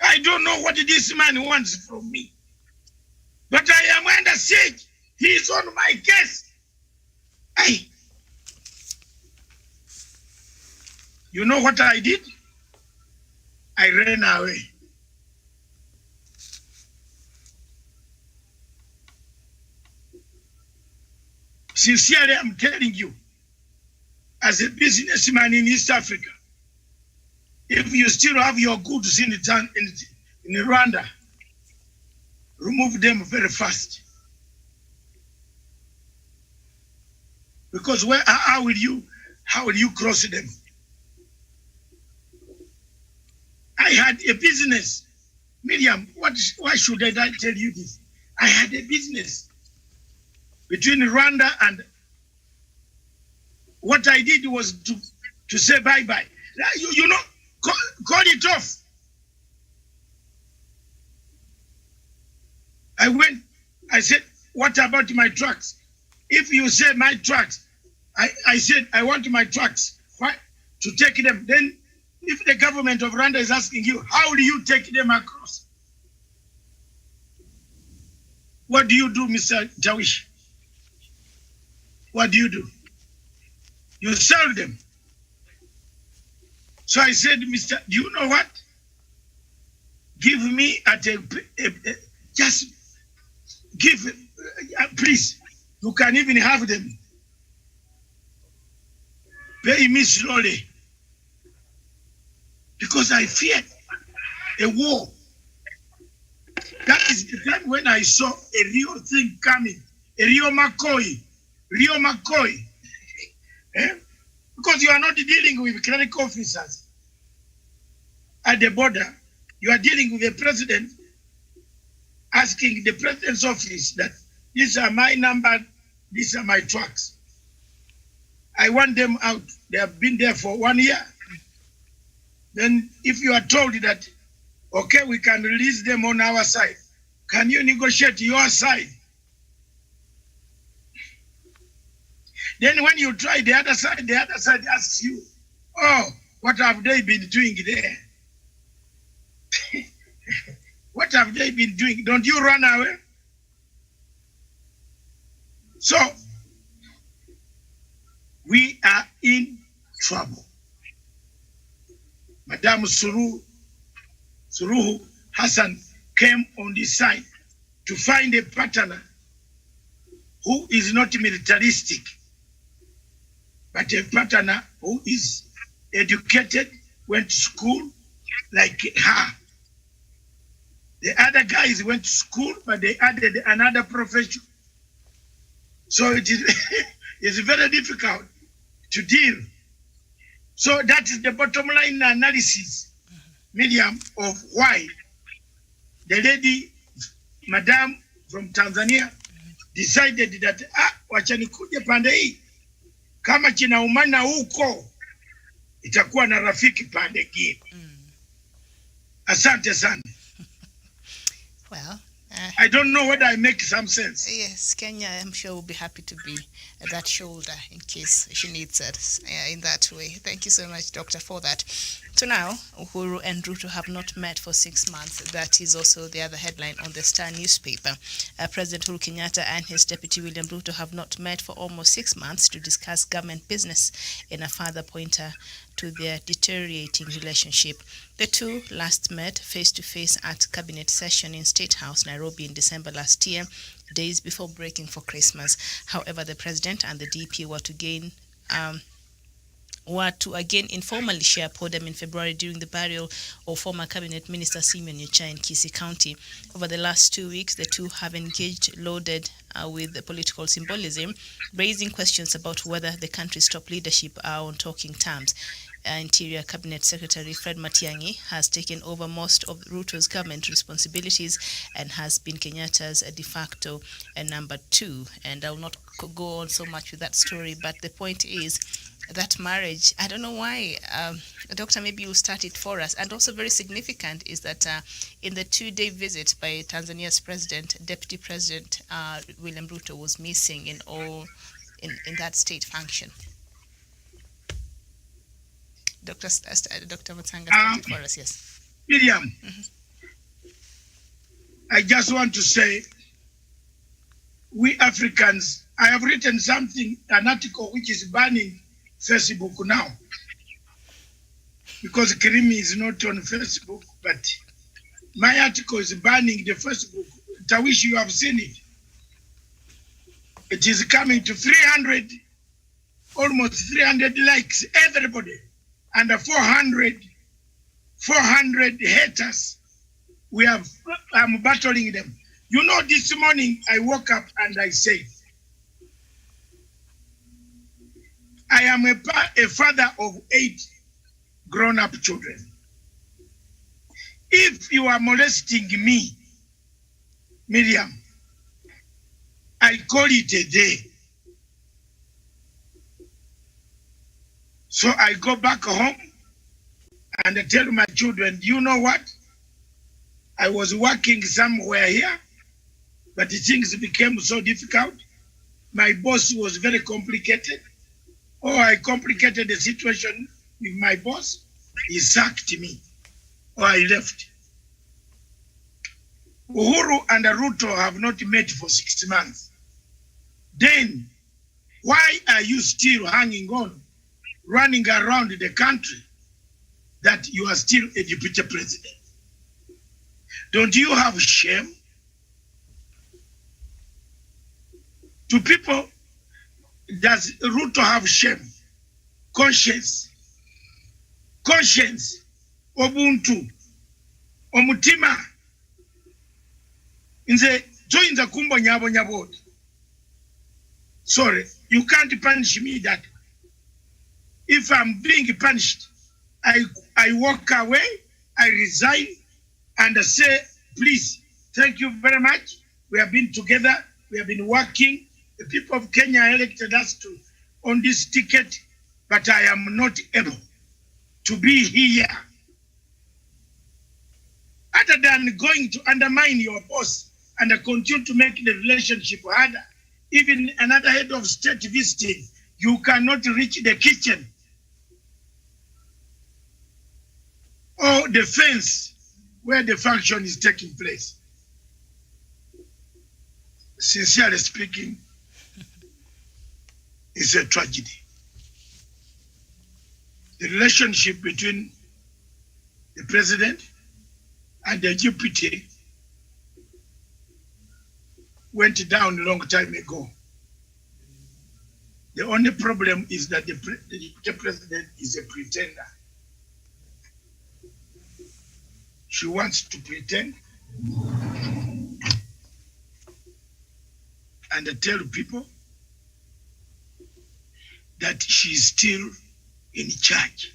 I don't know what this man wants from me. But I am under siege. He is on my case. You know what I did? I ran away. Sincerely, I'm telling you, as a businessman in East Africa, if you still have your goods in Rwanda, remove them very fast. Because how will you cross them? I had a business. Miriam, why should I tell you this? I had a business between Rwanda, and what I did was to say bye-bye. You know, call it off. I said, what about my trucks? If you say my trucks, I said, I want my trucks to take them. Then if the government of Rwanda is asking you, how do you take them across? What do you do, Mr. Jawish? What do? You sell them. So I said, do you know what? Give me just give, please. You can even have them. Pay me slowly. Because I feared a war. That is the time when I saw a real thing coming, a real McCoy, Rio McCoy. Because you are not dealing with clerical officers at the border. You are dealing with the president, asking the president's office that these are my number, these are my trucks. I want them out. They have been there for 1 year. Then if you are told that, okay, we can release them on our side, can you negotiate your side? Then when you try the other side asks you, oh, what have they been doing there? What have they been doing? Don't you run away? So, we are in trouble. Madam Suluhu Hassan came on this side to find a partner who is not militaristic, but a partner who is educated, went to school like her. The other guys went to school, but they added another profession. So it is it's very difficult to deal. So that is the bottom line analysis, Miriam, of why the lady, Madam from Tanzania, decided that wacha nikuje pande hii, kama kinaumana huko itakuwa na rafiki pande gine. Asante sana. Well, I don't know whether I make some sense. yes, Kenya, I'm sure, will be happy to be that shoulder in case she needs it in that way. Thank you so much, Doctor, for that. So now, Uhuru and Ruto have not met for 6 months. That is also the other headline on the Star newspaper. President Uhuru Kenyatta and his deputy William Ruto have not met for almost 6 months to discuss government business, in a further pointer to their deteriorating relationship. The two last met face-to-face at cabinet session in State House, Nairobi, in December last year, days before breaking for Christmas. However, the president and the DP were to again informally share podium in February during the burial of former cabinet minister Simeon Nyachae in Kisii County. Over the last 2 weeks, the two have engaged loaded with the political symbolism, raising questions about whether the country's top leadership are on talking terms. Interior Cabinet Secretary Fred Matiang'i has taken over most of Ruto's government responsibilities and has been Kenyatta's de facto number 2. And I will not go on so much with that story, but the point is that marriage, I don't know why, Doctor, maybe you'll start it for us. And also very significant is that in the 2-day visit by Tanzania's president, Deputy President William Ruto was missing in that state function. Dr. Matsanga, start it for us, yes. Miriam, I just want to say, we Africans, I have written an article which is banning Facebook now, because Kirimi is not on Facebook, but my article is banning the Facebook. I wish you have seen it. It is coming to 300, almost 300 likes, everybody, and 400 haters. I'm battling them. You know, this morning I woke up and I said, I am a father of 8 grown-up children. If you are molesting me, Miriam, I call it a day. So I go back home and I tell my children, you know what? I was working somewhere here, but things became so difficult. My boss was very complicated. Oh, I complicated the situation with my boss. He sacked me. Or I left. Uhuru and Ruto have not met for 6 months. Then, why are you still hanging on, running around the country that you are still a deputy president? Don't you have shame? To people, does Ruto have shame? Conscience, Ubuntu, Omutima. Nze toyinza kumbonya abonyabodi. Sorry, You can't punish me that way. If I'm being punished, I walk away, I resign, and I say, please, thank you very much. We have been together, we have been working. The people of Kenya elected us on this ticket, but I am not able to be here. Other than going to undermine your boss and continue to make the relationship harder, even another head of state visiting, you cannot reach the kitchen or the fence where the function is taking place. Sincerely speaking, it's a tragedy. The relationship between the president and the deputy went down a long time ago. The only problem is that the deputy president is a pretender. She wants to pretend and tell people that she is still in charge,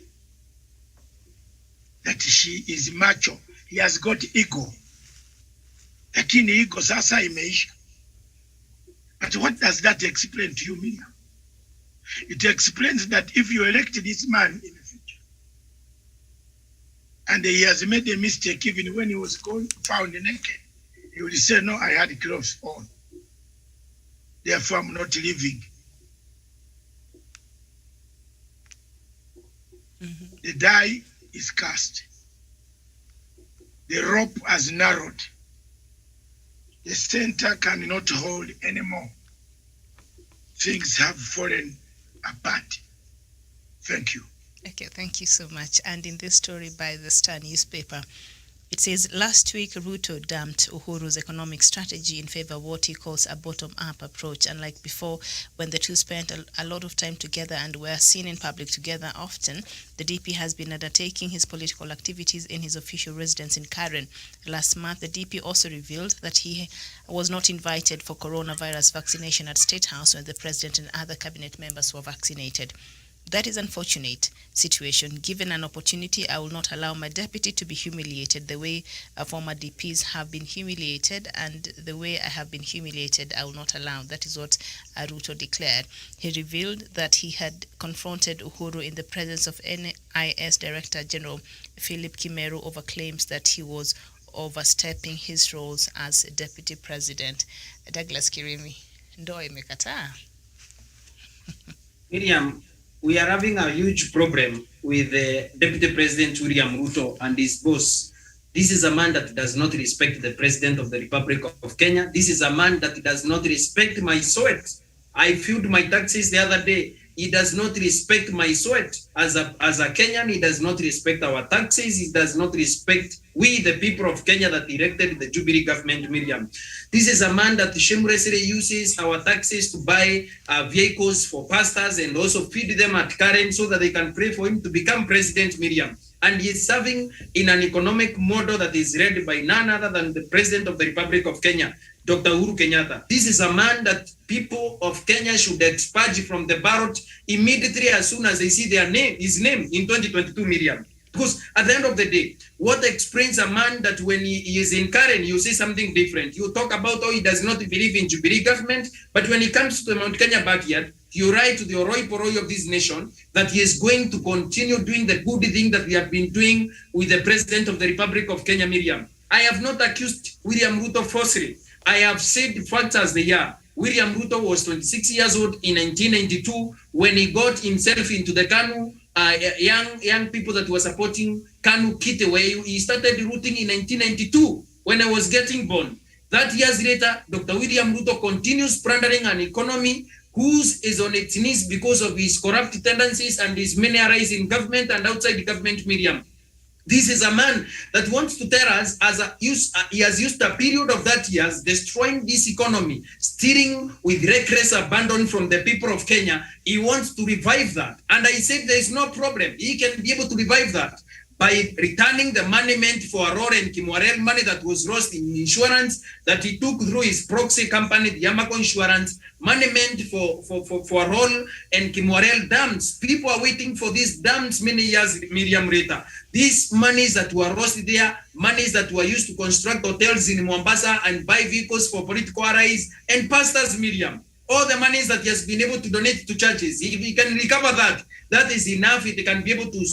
that she is macho. He has got ego. Lakini ego sasa imeisha. But what does that explain to you, Miriam? It explains that if you elect this man in the future, and he has made a mistake even when he was found naked, he will say, no, I had clothes on. Therefore, I'm not leaving. Mm-hmm. The die is cast. The rope has narrowed. The center cannot hold anymore. Things have fallen apart. Thank you. Okay, thank you so much. And in this story by the Star newspaper, it says, last week, Ruto dumped Uhuru's economic strategy in favor of what he calls a bottom-up approach. Unlike before, when the two spent a lot of time together and were seen in public together often, the DP has been undertaking his political activities in his official residence in Karen. Last month, the DP also revealed that he was not invited for coronavirus vaccination at State House when the president and other cabinet members were vaccinated. That is an unfortunate situation. Given an opportunity, I will not allow my deputy to be humiliated the way former DPs have been humiliated, and the way I have been humiliated, I will not allow. That is what Ruto declared. He revealed that he had confronted Uhuru in the presence of NIS Director General Philip Kimeru over claims that he was overstepping his roles as deputy president. Douglas Kirimi, ndo imekataa. Miriam, we are having a huge problem with Deputy President William Ruto and his boss. This is a man that does not respect the President of the Republic of Kenya. This is a man that does not respect my sweat. I filled my taxes the other day. He does not respect my sweat. As a Kenyan, he does not respect our taxes. He does not respect we, the people of Kenya that elected the Jubilee government, Miriam. This is a man that shamelessly uses our taxes to buy vehicles for pastors and also feed them at Karen so that they can pray for him to become president, Miriam. And he is serving in an economic model that is led by none other than the President of the Republic of Kenya, Dr. Uhuru Kenyatta. This is a man that people of Kenya should expurge from the ballot immediately as soon as they see his name in 2022, Miriam. Because at the end of the day, what explains a man that when he is in Karen, you say something different. You talk about how he does not believe in Jubilee government, but when he comes to the Mount Kenya backyard, you write to the Oroi Poroi of this nation that he is going to continue doing the good thing that we have been doing with the President of the Republic of Kenya, Miriam. I have not accused William Ruto falsely. I have said the facts as they are. William Ruto was 26 years old in 1992 when he got himself into the KANU, young people that were supporting KANU Kite. He started rooting in 1992 when I was getting born. That years later, Dr. William Ruto continues plundering an economy whose is on its knees because of his corrupt tendencies and his many rise in government and outside the government, Miriam. This is a man that wants to tell us he has used a period of that years destroying this economy, stealing with reckless abandon from the people of Kenya. He wants to revive that. And I said there is no problem. He can be able to revive that. by returning the money meant for Aurora and Kimwarel, money that was lost in insurance that he took through his proxy company, the Yamaco Insurance, money meant for Aurora and Kimwarel dams. People are waiting for these dams many years, Miriam Rita. These monies that were lost there, monies that were used to construct hotels in Mombasa and buy vehicles for political allies and pastors, Miriam. All the monies that he has been able to donate to churches, if he can recover that, that is enough. It can be able to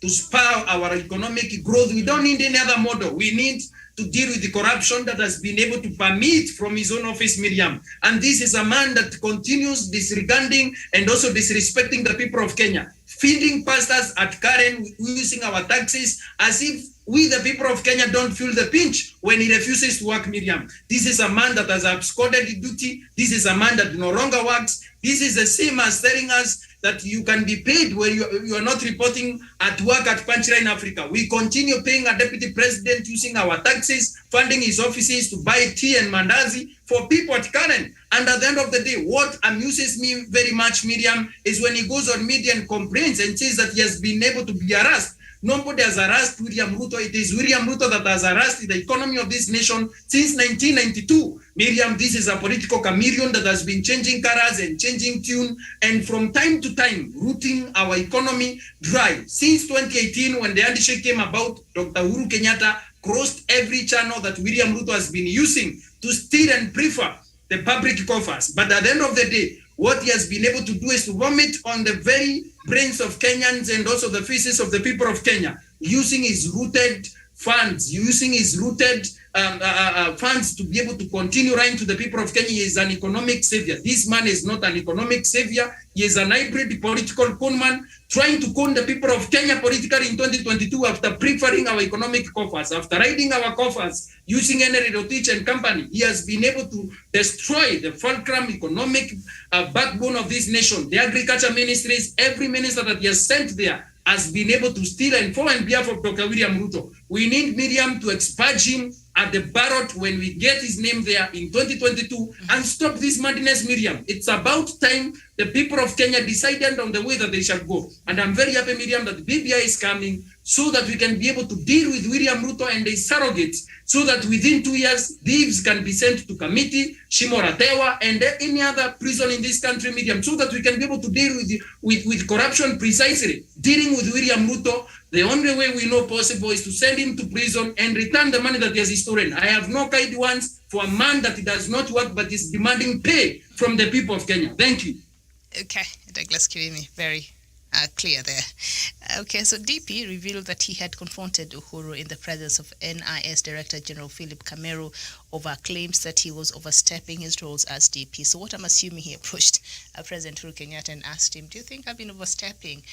spur our economic growth. We don't need any other model. We need to deal with the corruption that has been able to permit from his own office, Miriam. And this is a man that continues disregarding and also disrespecting the people of Kenya, feeding pastors at Karen, using our taxes as if we, the people of Kenya, don't feel the pinch when he refuses to work, Miriam. This is a man that has absconded duty. This is a man that no longer works. This is the same as telling us that you can be paid when you are not reporting at work at Punchline Africa. We continue paying a deputy president using our taxes, funding his offices to buy tea and mandazi for people at Karen. And at the end of the day, what amuses me very much, Miriam, is when he goes on media and complains and says that he has been able to be harassed. Nobody has harassed William Ruto. It is William Ruto that has harassed the economy of this nation since 1992. Miriam, this is a political chameleon that has been changing colors and changing tune, and from time to time, rooting our economy dry. Since 2018, when the handshake came about, Dr. Uhuru Kenyatta crossed every channel that William Ruto has been using to steal and prefer the public coffers. But at the end of the day, what he has been able to do is to vomit on the very brains of Kenyans and also the faces of the people of Kenya, using his rooted funds, using his rooted funds to be able to continue lying to the people of Kenya. He is an economic savior. This man is not an economic savior. He is an hybrid political conman trying to con the people of Kenya politically in 2022 after preferring our economic coffers, after riding our coffers using Henry Rotich and company. He has been able to destroy the fulcrum economic backbone of this nation. The agriculture ministries, every minister that he has sent there has been able to steal and fall on behalf of Dr. William Ruto. We need Miriam to expurge him at the ballot when we get his name there in 2022 and stop this madness, Miriam. It's about time the people of Kenya decided on the way that they shall go. And I'm very happy, Miriam, that the BBI is coming so that we can be able to deal with William Ruto and his surrogates, so that within 2 years, thieves can be sent to Kamiti, Shimoratewa, and any other prison in this country, Miriam, so that we can be able to deal with corruption precisely. Dealing with William Ruto, the only way we know possible is to send him to prison and return the money that he has stolen. I have no kind words for a man that does not work but is demanding pay from the people of Kenya. Thank you. Okay, Douglas Kirimi, very clear there. Okay, so DP revealed that he had confronted Uhuru in the presence of NIS Director General Philip Kameru over claims that he was overstepping his roles as DP. So what I'm assuming, he approached President Uhuru Kenyatta and asked him, do you think I've been overstepping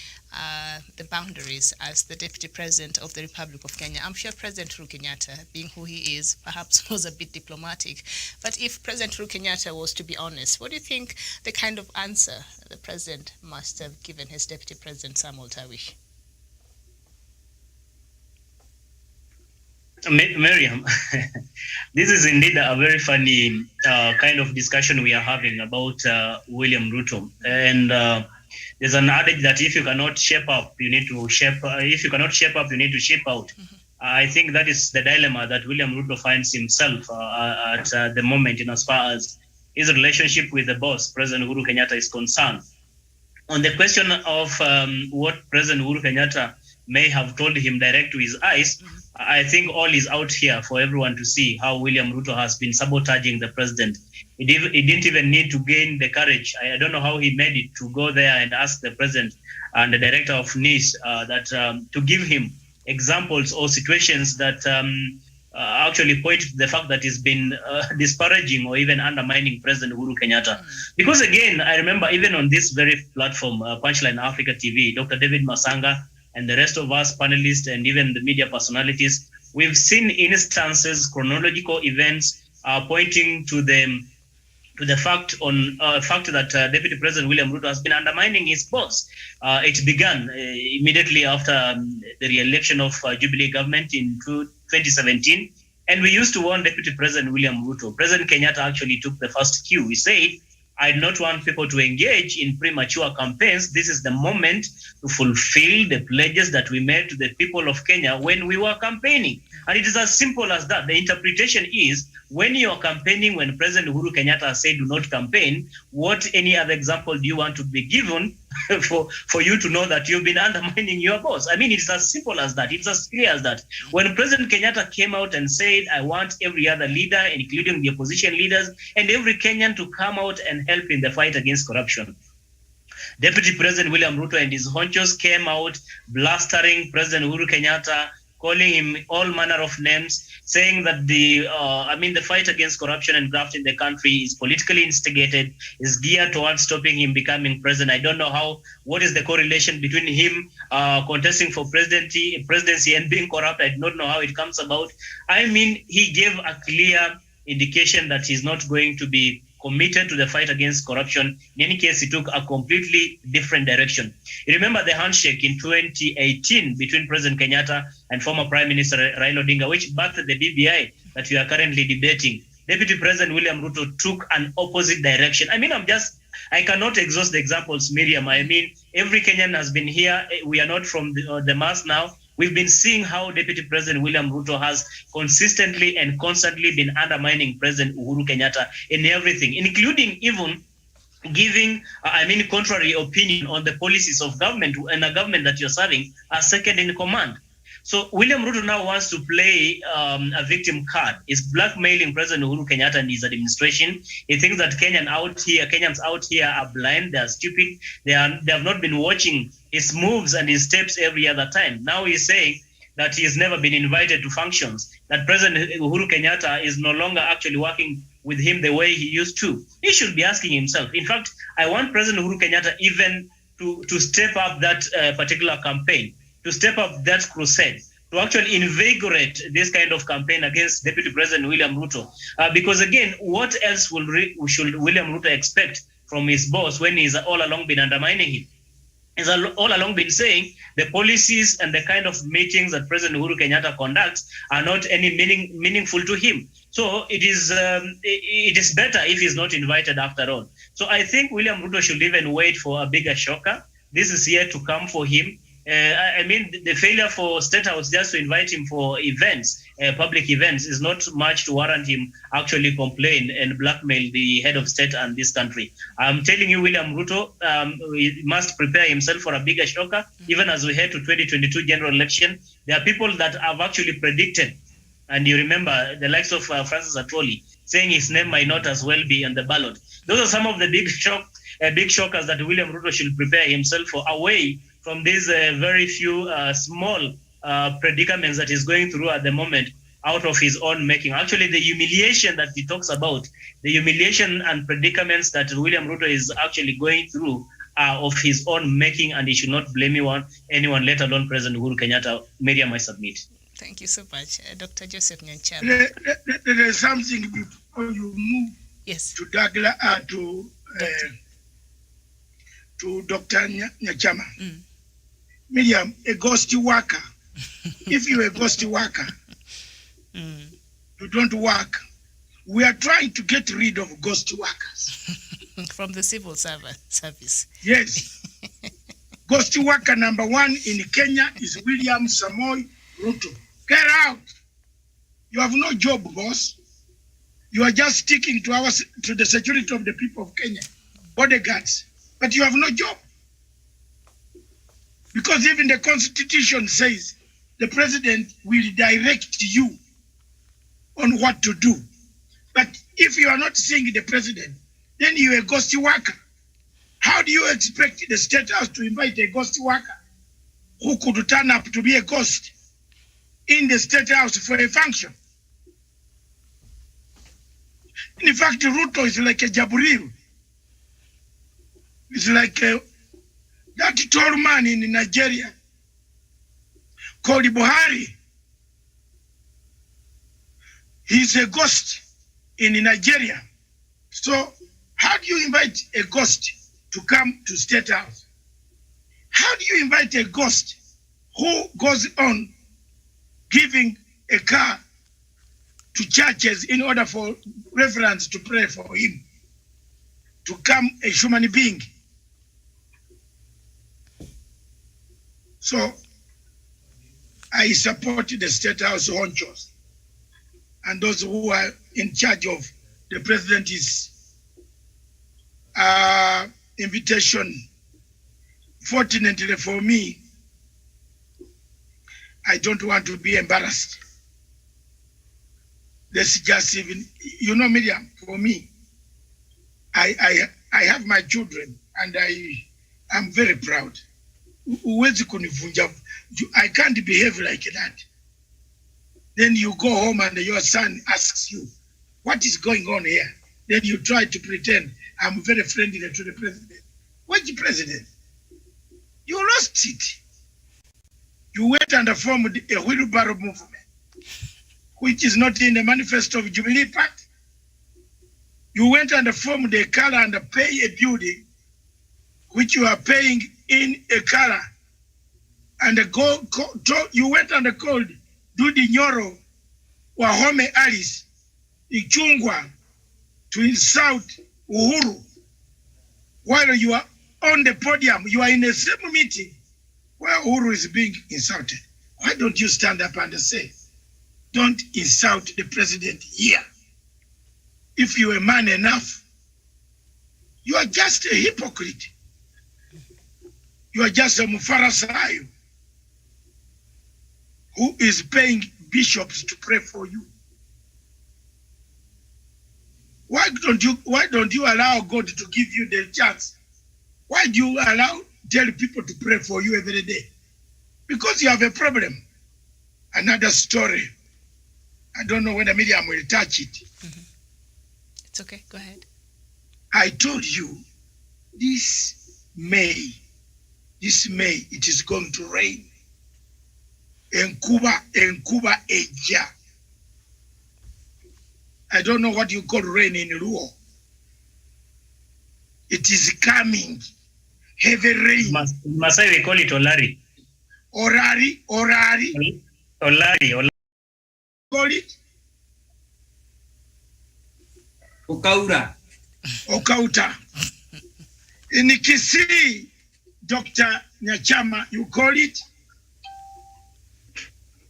the boundaries as the Deputy President of the Republic of Kenya? I'm sure President Uhuru Kenyatta, being who he is, perhaps was a bit diplomatic. But if President Uhuru Kenyatta was to be honest, what do you think the kind of answer the President must have given his Deputy President, Samuel Tawish? Miriam, this is indeed a very funny kind of discussion we are having about William Ruto. And there's an adage that if you cannot shape up, you need to shape. If you cannot shape up, you need to shape out. Mm-hmm. I think that is the dilemma that William Ruto finds himself at the moment, in as far as his relationship with the boss, President Uhuru Kenyatta, is concerned. On the question of what President Uhuru Kenyatta may have told him direct to his eyes, mm-hmm. I think all is out here for everyone to see how William Ruto has been sabotaging the president. He didn't even need to gain the courage. I don't know how he made it to go there and ask the president and the director of NIS to give him examples or situations that actually point to the fact that he's been disparaging or even undermining President Uhuru Kenyatta. Because again, I remember even on this very platform, Punchline Africa TV, Dr. David Masanga and the rest of us panelists and even the media personalities, we've seen instances, chronological events pointing to the fact that Deputy President William Ruto has been undermining his boss. It began immediately after the re-election of Jubilee government in 2017, and we used to warn Deputy President William Ruto. President Kenyatta actually took the first cue. He said I do not want people to engage in premature campaigns. This is the moment to fulfill the pledges that we made to the people of Kenya when we were campaigning. And it is as simple as that. The interpretation is when you are campaigning, when President Uhuru Kenyatta said do not campaign, what any other example do you want to be given for you to know that you've been undermining your boss? I mean, it's as simple as that. It's as clear as that. When President Kenyatta came out and said, I want every other leader, including the opposition leaders, and every Kenyan to come out and help in the fight against corruption, Deputy President William Ruto and his honchos came out blastering President Uhuru Kenyatta, calling him all manner of names, saying that the fight against corruption and graft in the country is politically instigated, is geared towards stopping him becoming president. I don't know what is the correlation between him contesting for presidency and being corrupt. I do not know how it comes about. I mean, he gave a clear indication that he's not going to be committed to the fight against corruption. In any case, he took a completely different direction. You remember the handshake in 2018 between President Kenyatta and former Prime Minister Raila Odinga, which birthed the BBI that we are currently debating. Deputy President William Ruto took an opposite direction. I mean, I cannot exhaust the examples, Miriam. I mean, every Kenyan has been here. We are not from the mass now. We've been seeing how Deputy President William Ruto has consistently and constantly been undermining President Uhuru Kenyatta in everything, including even giving, contrary opinion on the policies of government and a government that you're serving as second in command. So William Ruto now wants to play a victim card. He's blackmailing President Uhuru Kenyatta and his administration. He thinks that Kenyans out here are blind, they are stupid, they have not been watching his moves and his steps every other time. Now he's saying that he has never been invited to functions, that President Uhuru Kenyatta is no longer actually working with him the way he used to. He should be asking himself. In fact, I want President Uhuru Kenyatta even to step up that particular campaign, to step up that crusade, to actually invigorate this kind of campaign against Deputy President William Ruto. Because again, what else should William Ruto expect from his boss when he's all along been undermining him? He's all along been saying the policies and the kind of meetings that President Uhuru Kenyatta conducts are not any meaningful to him. So it is better if he's not invited after all. So I think William Ruto should even wait for a bigger shocker. This is yet to come for him. The failure for State House just to invite him for events, public events, is not much to warrant him actually complain and blackmail the head of state and this country. I'm telling you, William Ruto he must prepare himself for a bigger shocker, even as we head to 2022 general election. There are people that have actually predicted, and you remember the likes of Francis Atwoli saying his name might not as well be on the ballot. Those are some of the big shockers that William Ruto should prepare himself for, away from these very few small predicaments that he's going through at the moment out of his own making. Actually, the humiliation that he talks about, the humiliation and predicaments that William Ruto is actually going through are of his own making, and he should not blame anyone, let alone President Uhuru Kenyatta. Miriam, I submit. Thank you so much. Dr. Joseph Nyanchama. There is something before you move to Douglas, to Dr. Nyanchama. Miriam, a ghosty worker. If you're a ghosty worker, you don't work. We are trying to get rid of ghosty workers. From the civil service. Yes. Ghosty worker number one in Kenya is William Samoei Ruto. Get out. You have no job, boss. You are just sticking to the security of the people of Kenya. Bodyguards. But you have no job. Because even the Constitution says the president will direct you on what to do. But if you are not seeing the president, then you're a ghosty worker. How do you expect the State House to invite a ghosty worker who could turn up to be a ghost in the State House for a function? In fact, Ruto is like a Jubilee. It's like that tall man in Nigeria called Buhari. He's a ghost in Nigeria. So how do you invite a ghost to come to State House? How do you invite a ghost who goes on giving a car to churches in order for reverends to pray for him? to become a human being. So I support the State House honchos and those who are in charge of the president's invitation. Fortunately for me, I don't want to be embarrassed. Let's just even, you know, Miriam, for me, I have my children and I'm very proud. I can't behave like that. Then you go home and your son asks you, what is going on here? Then you try to pretend I'm very friendly to the president. Which president? You lost it. You went and formed a wheelbarrow movement, which is not in the manifesto of Jubilee Party. You went and formed a color and pay a building, which you are paying in a color. And you went and called Dudi Nyoro, Wahome Alice, Ichungwa, to insult Uhuru. While you are on the podium, you are in the same meeting where Uhuru is being insulted. Why don't you stand up and say, don't insult the president here? If you are man enough, you are just a hypocrite. You are just a Mufarisayo who is paying bishops to pray for you. Why don't you allow God to give you the chance? Why do you tell people to pray for you every day? Because you have a problem. Another story. I don't know whether Miriam will touch it. Mm-hmm. It's okay, go ahead. I told you this May, it is going to rain. In Cuba, Asia. I don't know what you call rain in Luo. It is coming. Heavy rain. Masai, we call it Olari. Orari. Olari. Call it? Okauta. In Kisii, Dr. Nyachama, you call it?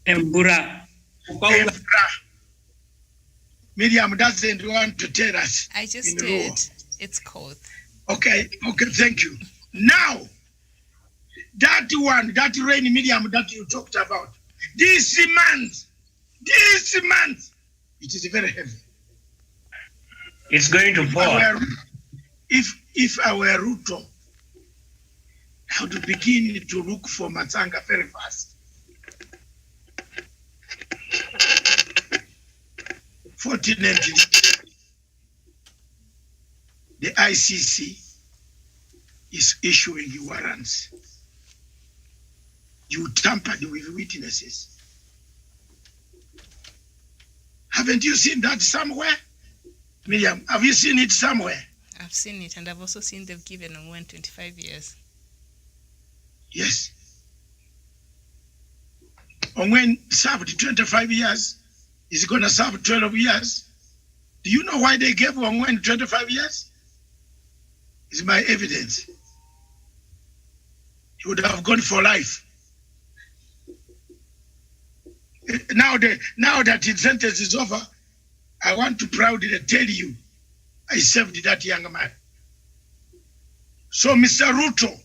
Embura. Miriam doesn't want to tell us. I just did. It's cold. Okay, thank you. Now, that rain, Miriam, that you talked about, this month, it is very heavy. It's going to pour. If I were Ruto, I would begin to look for Matanga very fast. Fortunately, the ICC is issuing warrants. You tampered with witnesses. Haven't you seen that somewhere? Miriam, have you seen it somewhere? I've seen it, and I've also seen they've given Ongwen 25 years. Yes. Ongwen served 25 years. He's going to serve 12 years. Do you know why they gave Ongwen 25 years? It's my evidence. He would have gone for life. Now that his sentence is over, I want to proudly tell you, I saved that young man. So, Mr. Ruto,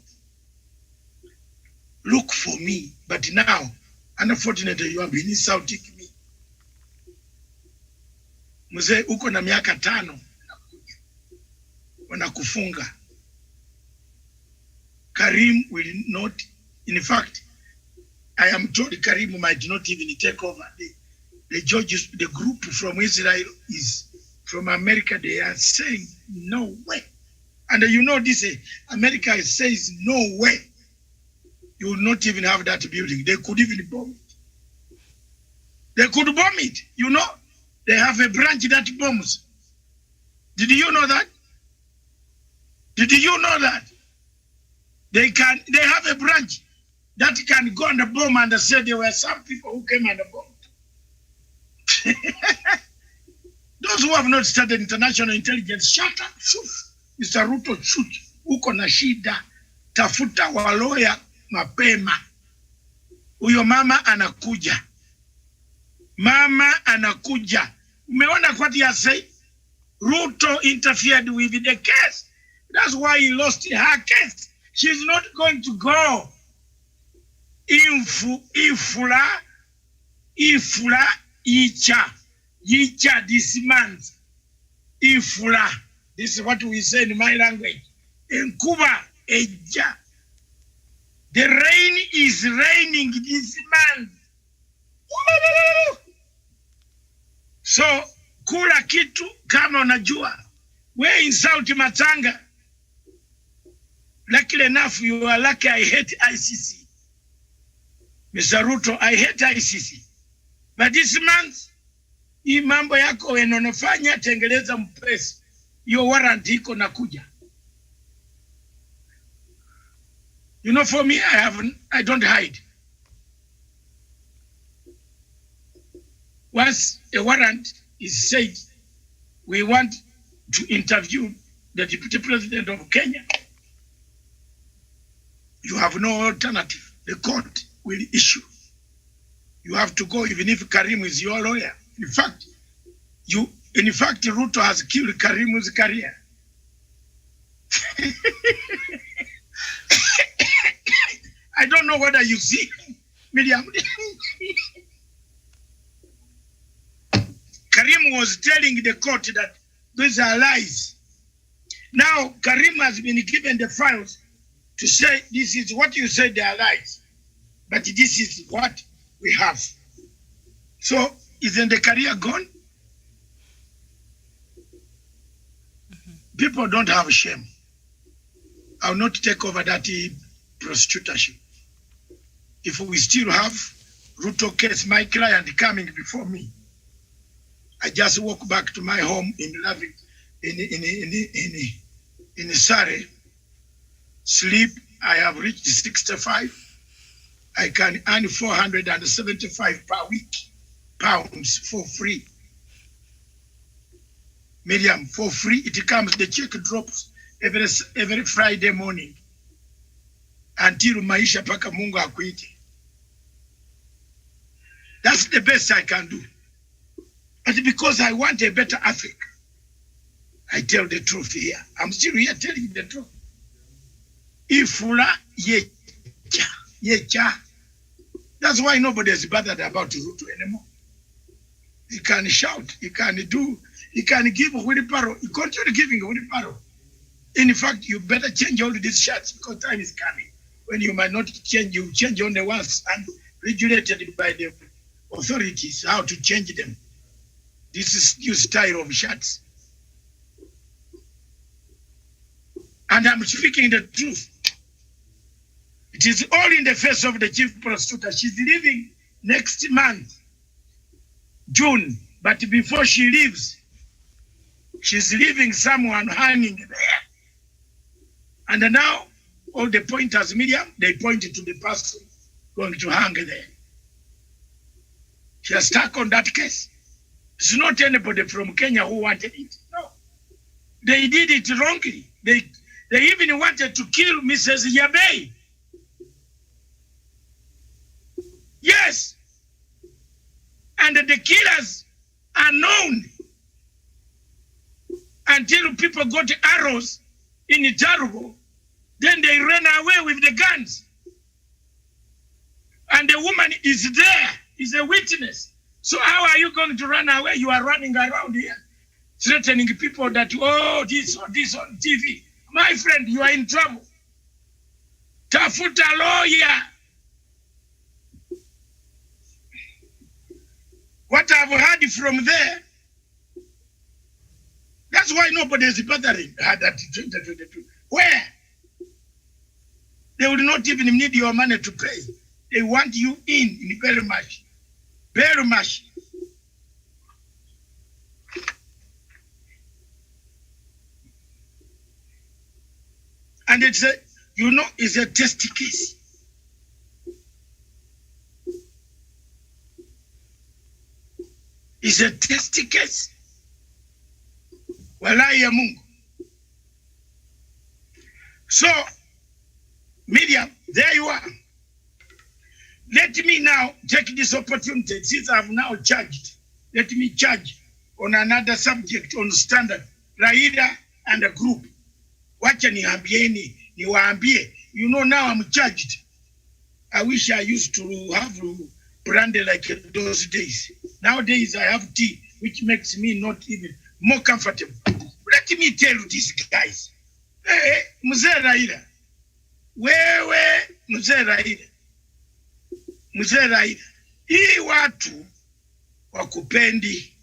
look for me. But now, unfortunately, you have been insulting me. Mzee, uko na miaka 5 wanakufunga. Karim will not, in fact, I am told Karim might not even take over. The judges, the group from Israel is from America, they are saying no way. And you know this, America says no way. You will not even have that building. They could even bomb it. They could bomb it, you know. They have a branch that bombs. Did you know that? Did you know that? They have a branch that can go and bomb and say there were some people who came and bombed. Those who have not studied international intelligence, shut up. Mr. Ruto, shoot, uko na shida, tafuta waloya mapema. Huyo mama anakuja. Mama anakuja. Umeona what he has said? Ruto interfered with the case. That's why he lost her case. She's not going to go. Ifula yicha this month. Ifula. This is what we say in my language. In Cuba, eja. The rain is raining this month. So, kula kitu kama unajua. We're in South Matanga. Luckily enough, you are lucky. I hate ICC. Mr. Ruto, I hate ICC. But this month, hii mambo yako unafanya tengeleza mpesi. Your warrant iko nakuja. You know, for me, I don't hide. Once a warrant is said, we want to interview the Deputy President of Kenya, you have no alternative. The court will issue. You have to go, even if Karim is your lawyer. In fact, Ruto has killed Karim's career. I don't know whether you see, Miriam. Karim was telling the court that those are lies. Now, Karim has been given the files to say, this is what you said, they are lies. But this is what we have. So, isn't the career gone? People don't have shame. I will not take over that prostitution. If we still have Ruto case, my client coming before me, I just walk back to my home in Surrey, sleep. I have reached 65. I can earn 475 per week pounds for free. Miriam, for free. It comes. The check drops every Friday morning until maisha paka Mungu akuite. That's the best I can do. But because I want a better Africa, I tell the truth here. I'm still here telling the truth. Ifula yecha. That's why nobody is bothered about Ruto anymore. He can shout, he can do, he can give a wheelbarrow. He continue giving a wheelbarrow. In fact, you better change all these shirts because time is coming. When you might not change, you change only once and regulated by the authorities how to change them. This is new style of shirts. And I'm speaking the truth. It is all in the face of the chief prosecutor. She's leaving next month, June. But before she leaves, she's leaving someone hanging there. And now, all the pointers, Miriam, they pointed to the person going to hang there. She is stuck on that case. It's not anybody from Kenya who wanted it. No. They did it wrongly. They even wanted to kill Mrs. Yabei. Yes. And the killers are known until people got arrows in Itarugo. Then they ran away with the guns. And the woman is there, is a witness. So how are you going to run away? You are running around here, threatening people that, oh, this on TV. My friend, you are in trouble. Tafuta lawyer. What I've heard from there, that's why nobody is bothering that 2022. Where? They will not even need your money to pay. They want you in very much. Very much. And it's a, it's a test case. It's a test case. Walai ya Mungu. So, Miriam, there you are. Let me now take this opportunity, since I've now charged, let me charge on another subject on standard, Raila and the group. Wacha niwaambie, you know now I'm charged. I wish I used to have brandy like those days. Nowadays I have tea, which makes me not even more comfortable. Let me tell you these guys. Hey, Mzee Raila. Wewe Mzee Raila. Mzee Raila. Hii watu wakupendi.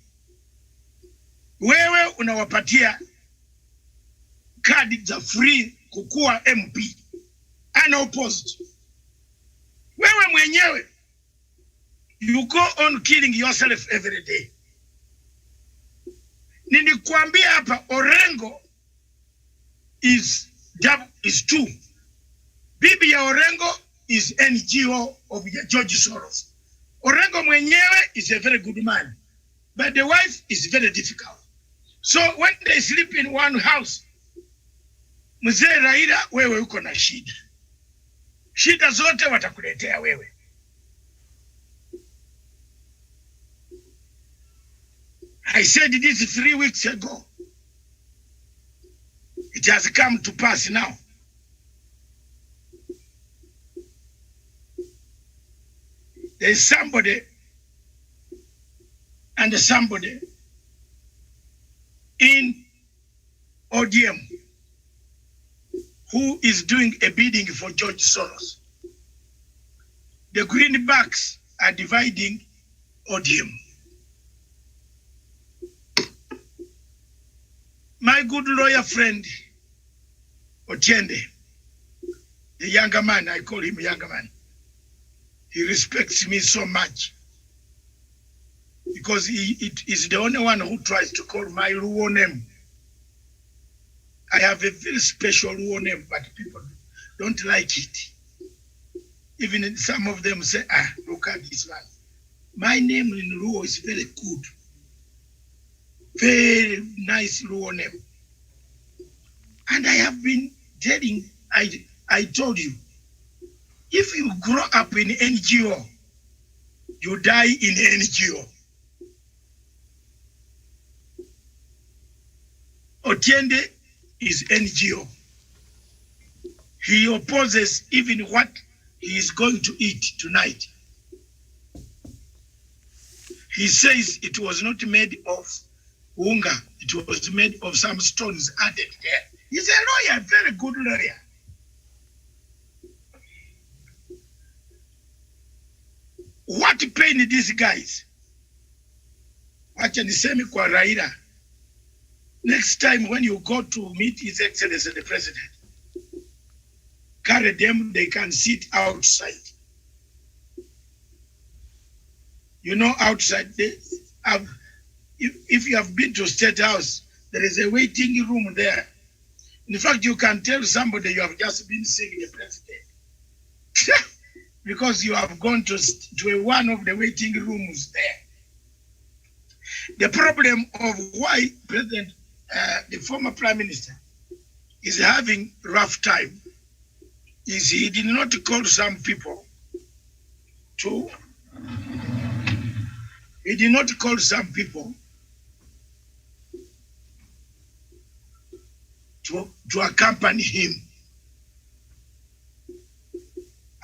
Wewe unawapatia kadi za free kukua MP. Unopposed. Wewe mwenyewe, you go on killing yourself every day. Nilikuambia hapa Orengo is two. Bibi ya Orengo is NGO of George Soros. Orengo mwenyewe is a very good man, but the wife is very difficult. So when they sleep in one house, Mzee Raila, wewe uko na shida. Shida zote watakuletea wewe. I said this 3 weeks ago. It has come to pass now. There is somebody in ODM who is doing a bidding for George Soros. The greenbacks are dividing ODM. My good lawyer friend, Otiende, the younger man, I call him younger man. He respects me so much because he is the only one who tries to call my Luo name. I have a very special Luo name, but people don't like it. Even some of them say, look at this one. My name in Luo is very good. Very nice Luo name. And I have been telling, I told you, if you grow up in NGO, you die in NGO. Otiende is NGO. He opposes even what he is going to eat tonight. He says it was not made of unga, it was made of some stones added there. He's a lawyer, very good lawyer. What pain these guys? Wacha niseme kwa Raila. Next time when you go to meet His Excellency the President, carry them, they can sit outside. You know, outside, if you have been to State House, there is a waiting room there. In fact, you can tell somebody you have just been seeing the President. Because you have gone to one of the waiting rooms there. The problem of why President, the former Prime Minister, is having rough time is he did not call some people to accompany him.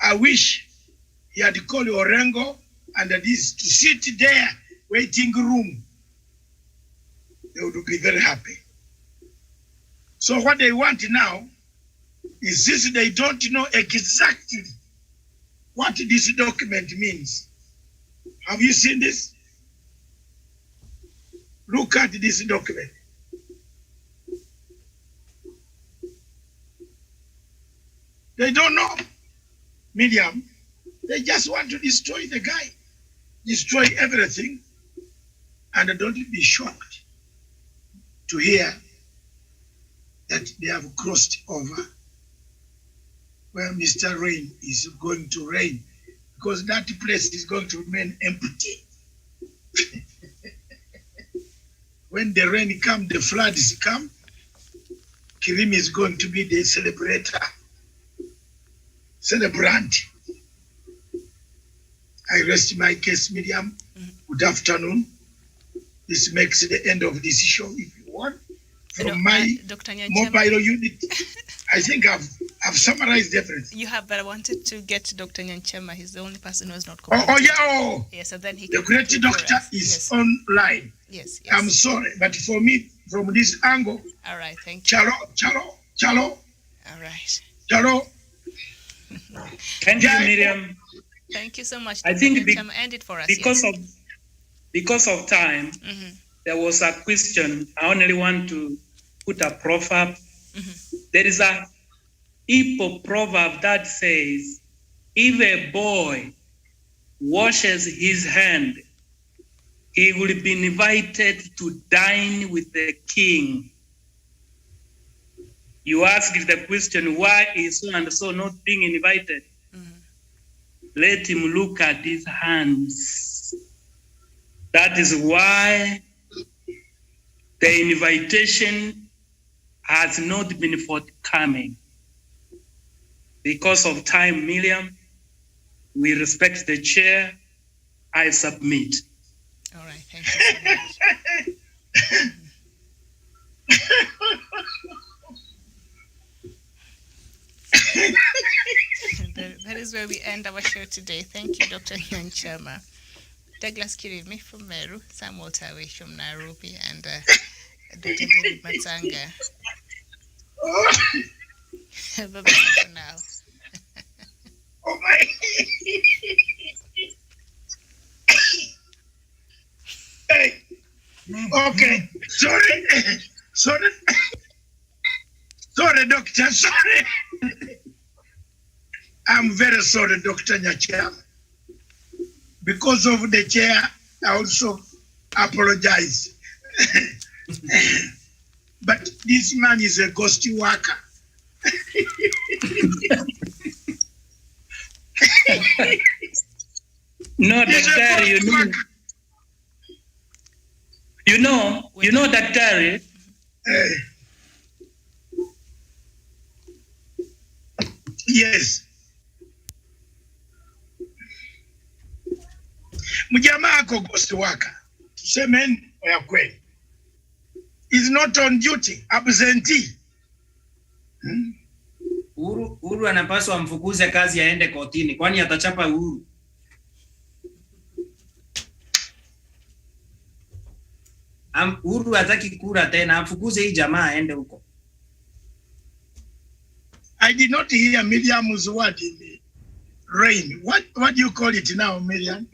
I wish he had called Orengo and this to sit there, waiting room. They would be very happy. So what they want now is this: they don't know exactly what this document means. Have you seen this? Look at this document. They don't know. Miriam, they just want to destroy the guy, destroy everything, and don't be shocked to hear that they have crossed over where Mr. Rain is going to reign, because that place is going to remain empty. When the rain comes, the floods come, Kirim is going to be the celebrant. I rest my case, Miriam. Good afternoon. This makes the end of this show, if you want. From my Dr. mobile unit, I think I've summarized everything. You have, but I wanted to get Dr. Nyanchema. He's the only person who has not Oh, commented. yeah. Yes, and then he The can great conclude for doctor us. is Yes. online. Yes. I'm sorry, but for me, from this angle, All right, thank you. Chalo. All right. Chalo. Thank you, Miriam. Thank you so much, I Dr. think Nyanchema. End it for us. Because of time, there was a question. I only want to put a proverb. There is a Igbo proverb that says, if a boy washes his hand, he will be invited to dine with the king. You ask the question, why is so and so not being invited? Let him look at his hands. That is why the invitation has not been forthcoming. Because of time, Miriam, we respect the chair. I submit. All right, thank you so much. That is where we end our show today. Thank you, Dr. Nyanchema. Douglas Kirimi from Meru, Samuel Tawe from Nairobi, and Dr. David Matsanga. Bye-bye for now. Oh, my. Hey. Okay. Sorry, doctor. Sorry. I'm very sorry, Dr. Nyanchema. Because of the chair, I also apologize. But this man is a ghost worker. No, Doctor, you know, Doctor. Yes. Mjamaa ako ghost worker. Tusemeni ya kweli. Is not on duty, absentee. Uhuru anapaswa amfukuze kazi aende kotini, kwani atachapa Uhuru. Uhuru hataki kura tena, amfukuze hii jamaa aende huko. I did not hear Miriam's word in the rain. What do you call it now, Miriam?